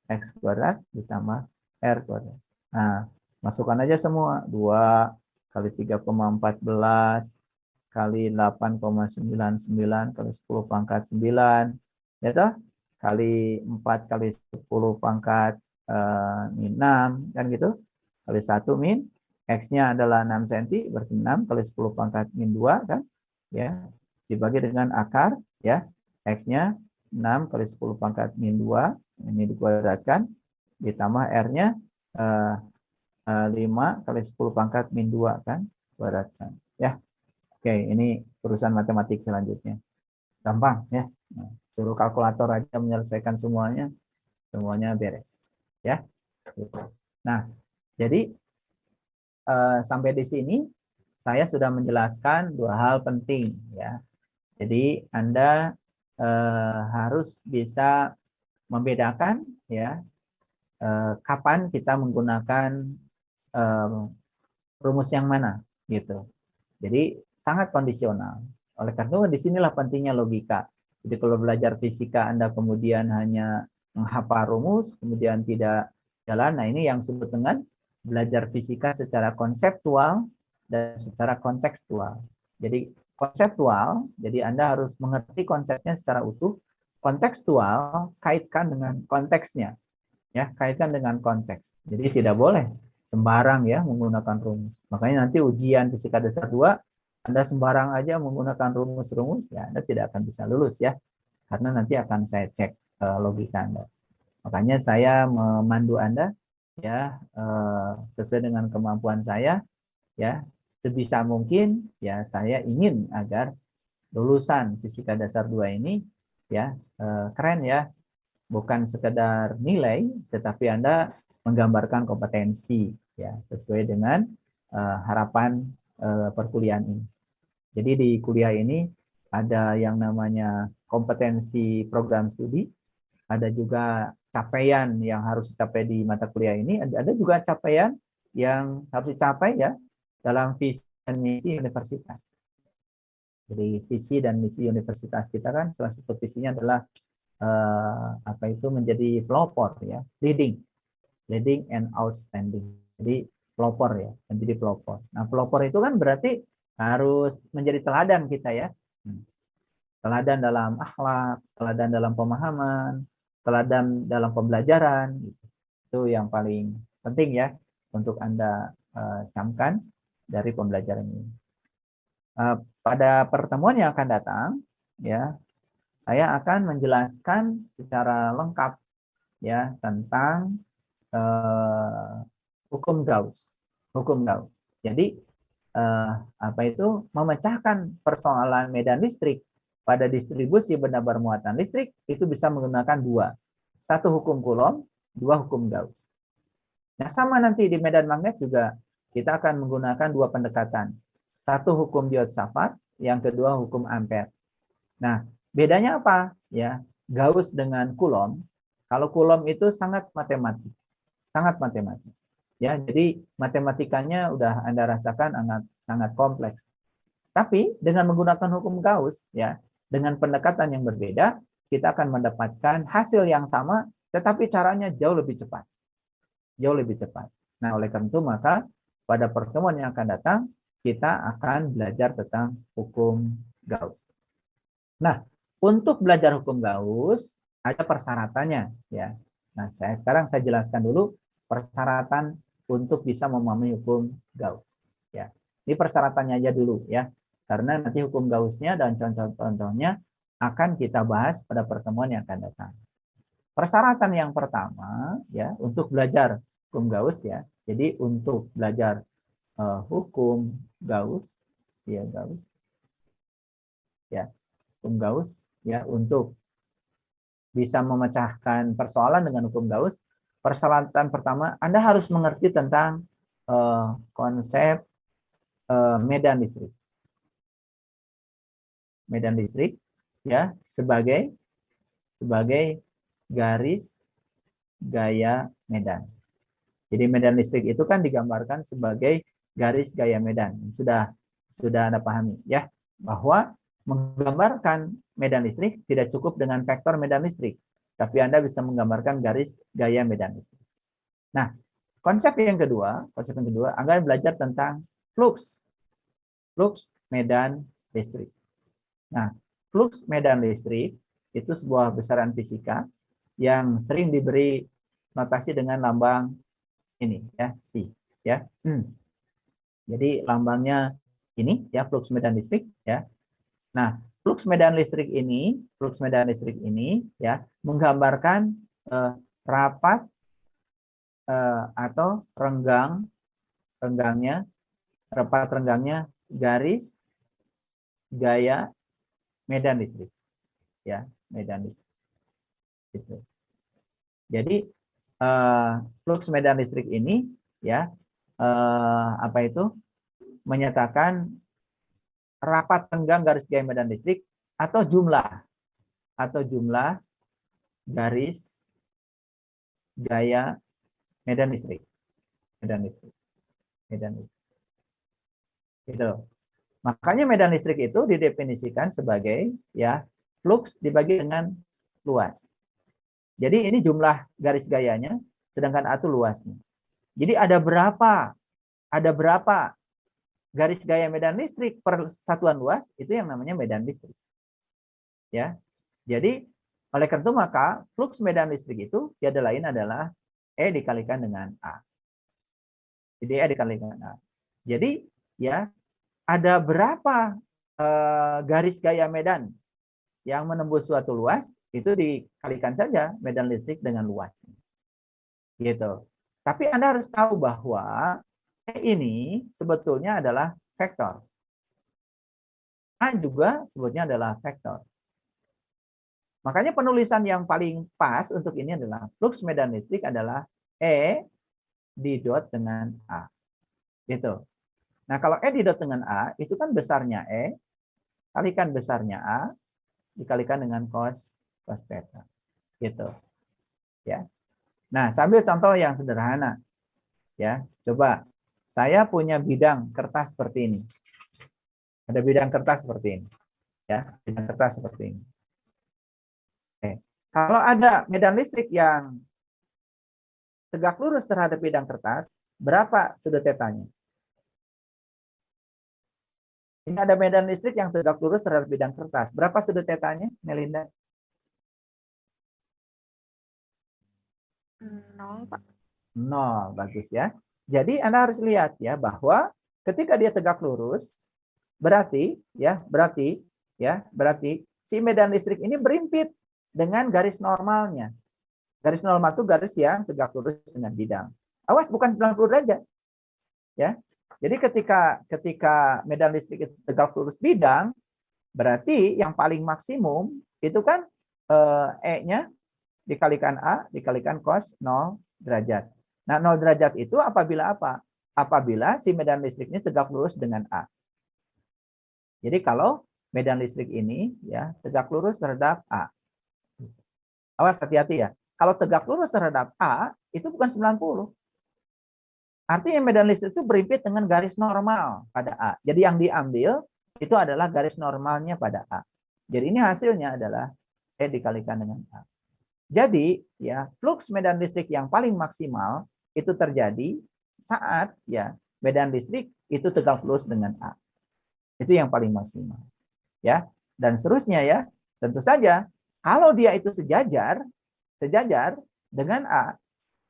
A: X kuadrat ditambah R kuadrat. Nah, masukkan aja semua. 2 kali 3,14 kali 8,99 kali 10 pangkat 9. Ya toh? Kali 4 kali 10 pangkat 6. Kan gitu? Kali 1 min. X-nya adalah 6 cm. Berarti 6 kali 10 pangkat min 2. Kan? Ya. Dibagi dengan akar. Ya. X-nya 6 kali 10 pangkat min 2. Ini dikuadratkan. Ditambah R-nya 5 kali 10 pangkat min 2 kan, kuadratkan. Ya. Oke, ini urusan matematik selanjutnya. Gampang ya. Nah, suruh kalkulator aja menyelesaikan semuanya, semuanya beres. Ya. Nah, jadi sampai di sini saya sudah menjelaskan dua hal penting ya. Jadi Anda harus bisa membedakan ya kapan kita menggunakan rumus yang mana gitu. Jadi sangat kondisional. Oleh karena itu disinilah pentingnya logika. Jadi kalau belajar fisika Anda kemudian hanya menghafal rumus, kemudian tidak jalan, nah ini yang disebut dengan belajar fisika secara konseptual dan secara kontekstual. Jadi konseptual, jadi Anda harus mengerti konsepnya secara utuh. Kontekstual, kaitkan dengan konteksnya. Ya, kaitkan dengan konteks. Jadi tidak boleh sembarang ya menggunakan rumus. Makanya nanti ujian fisika dasar 2 Anda sembarang aja menggunakan rumus-rumus ya Anda tidak akan bisa lulus ya. Karena nanti akan saya cek logika Anda. Makanya saya memandu Anda ya sesuai dengan kemampuan saya ya. Sebisa mungkin ya saya ingin agar lulusan fisika dasar 2 ini ya keren ya. Bukan sekedar nilai, tetapi Anda menggambarkan kompetensi ya sesuai dengan harapan perkuliahan ini. Jadi di kuliah ini ada yang namanya kompetensi program studi, ada juga capaian yang harus dicapai di mata kuliah ini, ada juga capaian yang harus dicapai ya dalam visi dan misi universitas. Jadi visi dan misi universitas kita kan salah satu visinya adalah menjadi pelopor ya, leading and outstanding. Jadi pelopor ya, menjadi pelopor. Nah, pelopor itu kan berarti harus menjadi teladan kita ya. Teladan dalam akhlak, teladan dalam pemahaman, teladan dalam pembelajaran. Itu yang paling penting ya untuk Anda camkan dari pembelajaran ini. Pada pertemuan yang akan datang ya, saya akan menjelaskan secara lengkap ya tentang hukum Gauss. Hukum Gauss. Jadi memecahkan persoalan medan listrik pada distribusi benda bermuatan listrik itu bisa menggunakan dua. Satu hukum Coulomb, dua hukum Gauss. Nah, sama nanti di medan magnet juga kita akan menggunakan dua pendekatan. Satu hukum Diode-Safar, yang kedua hukum Ampere. Nah, bedanya apa? Ya, Gauss dengan Coulomb. Kalau Coulomb itu sangat matematis. Sangat matematis. Ya, jadi matematikanya udah Anda rasakan sangat kompleks. Tapi dengan menggunakan hukum Gauss ya, dengan pendekatan yang berbeda, kita akan mendapatkan hasil yang sama tetapi caranya jauh lebih cepat. Jauh lebih cepat. Nah, oleh karena itu maka pada pertemuan yang akan datang kita akan belajar tentang hukum Gauss. Nah, untuk belajar hukum Gauss ada persyaratannya ya. Nah, sekarang saya jelaskan dulu persyaratan untuk bisa memahami hukum Gauss ya. Ini persyaratannya aja dulu ya. Karena nanti hukum Gauss-nya dan contoh-contohnya akan kita bahas pada pertemuan yang akan datang. Persyaratan yang pertama ya untuk belajar hukum Gauss ya. Jadi untuk belajar hukum Gauss ya hukum Gauss ya untuk bisa memecahkan persoalan dengan hukum Gauss, persyaratan pertama Anda harus mengerti tentang konsep medan listrik. Medan listrik ya sebagai garis gaya medan. Jadi medan listrik itu kan digambarkan sebagai garis gaya medan. Sudah Anda pahami ya bahwa menggambarkan medan listrik tidak cukup dengan vektor medan listrik. tapi Anda bisa menggambarkan garis gaya medan listrik. Nah, konsep yang kedua, Anda belajar tentang flux medan listrik. Nah, flux medan listrik itu sebuah besaran fisika yang sering diberi notasi dengan lambang ini ya, C ya. Jadi lambangnya ini ya, flux medan listrik ya. Nah, flux medan listrik ini ya menggambarkan rapat atau renggangnya garis gaya medan listrik ya, medan listrik gitu. Jadi flux medan listrik ini ya menyatakan rapat renggang garis gaya medan listrik atau jumlah garis gaya medan listrik. Gitu. Makanya medan listrik itu didefinisikan sebagai ya flux dibagi dengan luas. Jadi ini jumlah garis gayanya, sedangkan A itu luasnya. Jadi ada berapa garis gaya medan listrik per satuan luas, itu yang namanya medan listrik. Ya. Jadi oleh karena itu maka flux medan listrik itu tiada lain adalah E dikalikan dengan A. Jadi E dikalikan A. Jadi ya ada berapa garis gaya medan yang menembus suatu luas, itu dikalikan saja medan listrik dengan luasnya. Gitu. Tapi Anda harus tahu bahwa E ini sebetulnya adalah vektor. A juga sebetulnya adalah vektor. Makanya penulisan yang paling pas untuk ini adalah flux medan listrik adalah E didot dengan A. Gitu. Nah, kalau E didot dengan A, itu kan besarnya E, kalikan besarnya A, dikalikan dengan cos theta. Gitu. Ya. Nah, sambil contoh yang sederhana. Ya, coba. Saya punya bidang kertas seperti ini. Ada bidang kertas seperti ini. Ya, bidang kertas seperti ini. Oke. Kalau ada medan listrik yang tegak lurus terhadap bidang kertas, berapa sudut tetanya? Ini ada medan listrik yang tegak lurus terhadap bidang kertas. Berapa sudut tetanya, Melinda?
D: 0, Pak.
A: 0, bagus ya. Jadi Anda harus lihat ya bahwa ketika dia tegak lurus, berarti si medan listrik ini berimpit dengan garis normalnya. Garis normal itu garis yang tegak lurus dengan bidang. Awas, bukan 90 derajat. Ya. Jadi ketika medan listrik itu tegak lurus bidang, berarti yang paling maksimum itu kan E-nya dikalikan A dikalikan cos 0 derajat. Nah, 0 derajat itu apabila apa? Apabila si medan listriknya tegak lurus dengan A. Jadi kalau medan listrik ini ya tegak lurus terhadap A. Awas, hati-hati ya. Kalau tegak lurus terhadap A itu bukan 90. Artinya medan listrik itu berimpit dengan garis normal pada A. Jadi yang diambil itu adalah garis normalnya pada A. Jadi ini hasilnya adalah E dikalikan dengan A. Jadi ya flux medan listrik yang paling maksimal itu terjadi saat ya medan listrik itu tegak lurus dengan A. Itu yang paling maksimal. Ya. Dan seterusnya ya. Tentu saja kalau dia itu sejajar dengan A,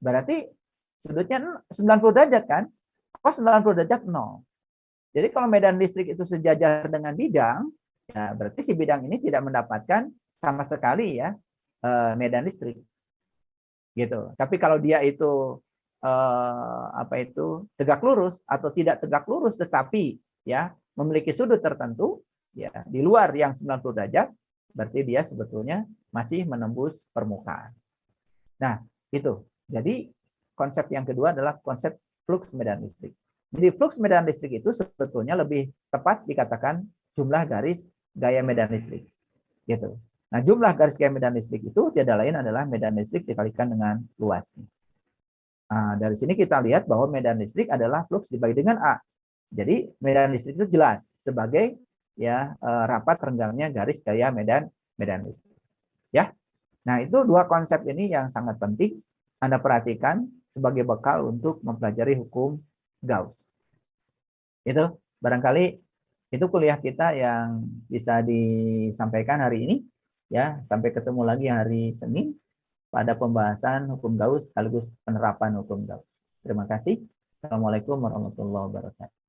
A: berarti sudutnya 90 derajat kan? Cos 90 derajat 0. Jadi kalau medan listrik itu sejajar dengan bidang, ya berarti si bidang ini tidak mendapatkan sama sekali ya medan listrik. Gitu. Tapi kalau dia itu tegak lurus atau tidak tegak lurus tetapi ya memiliki sudut tertentu ya di luar yang 90 derajat, berarti dia sebetulnya masih menembus permukaan. Nah, itu. Jadi konsep yang kedua adalah konsep flux medan listrik. Jadi flux medan listrik itu sebetulnya lebih tepat dikatakan jumlah garis gaya medan listrik. Gitu. Nah, jumlah garis gaya medan listrik itu tiada lain adalah medan listrik dikalikan dengan luasnya. Nah, dari sini kita lihat bahwa medan listrik adalah flux dibagi dengan A. Jadi medan listrik itu jelas sebagai ya rapat renggangnya garis gaya medan listrik. Ya. Nah, itu dua konsep ini yang sangat penting Anda perhatikan sebagai bekal untuk mempelajari hukum Gauss. Itu barangkali itu kuliah kita yang bisa disampaikan hari ini. Ya, sampai ketemu lagi hari Senin pada pembahasan hukum Gauss sekaligus penerapan hukum Gauss. Terima kasih. Assalamualaikum warahmatullahi wabarakatuh.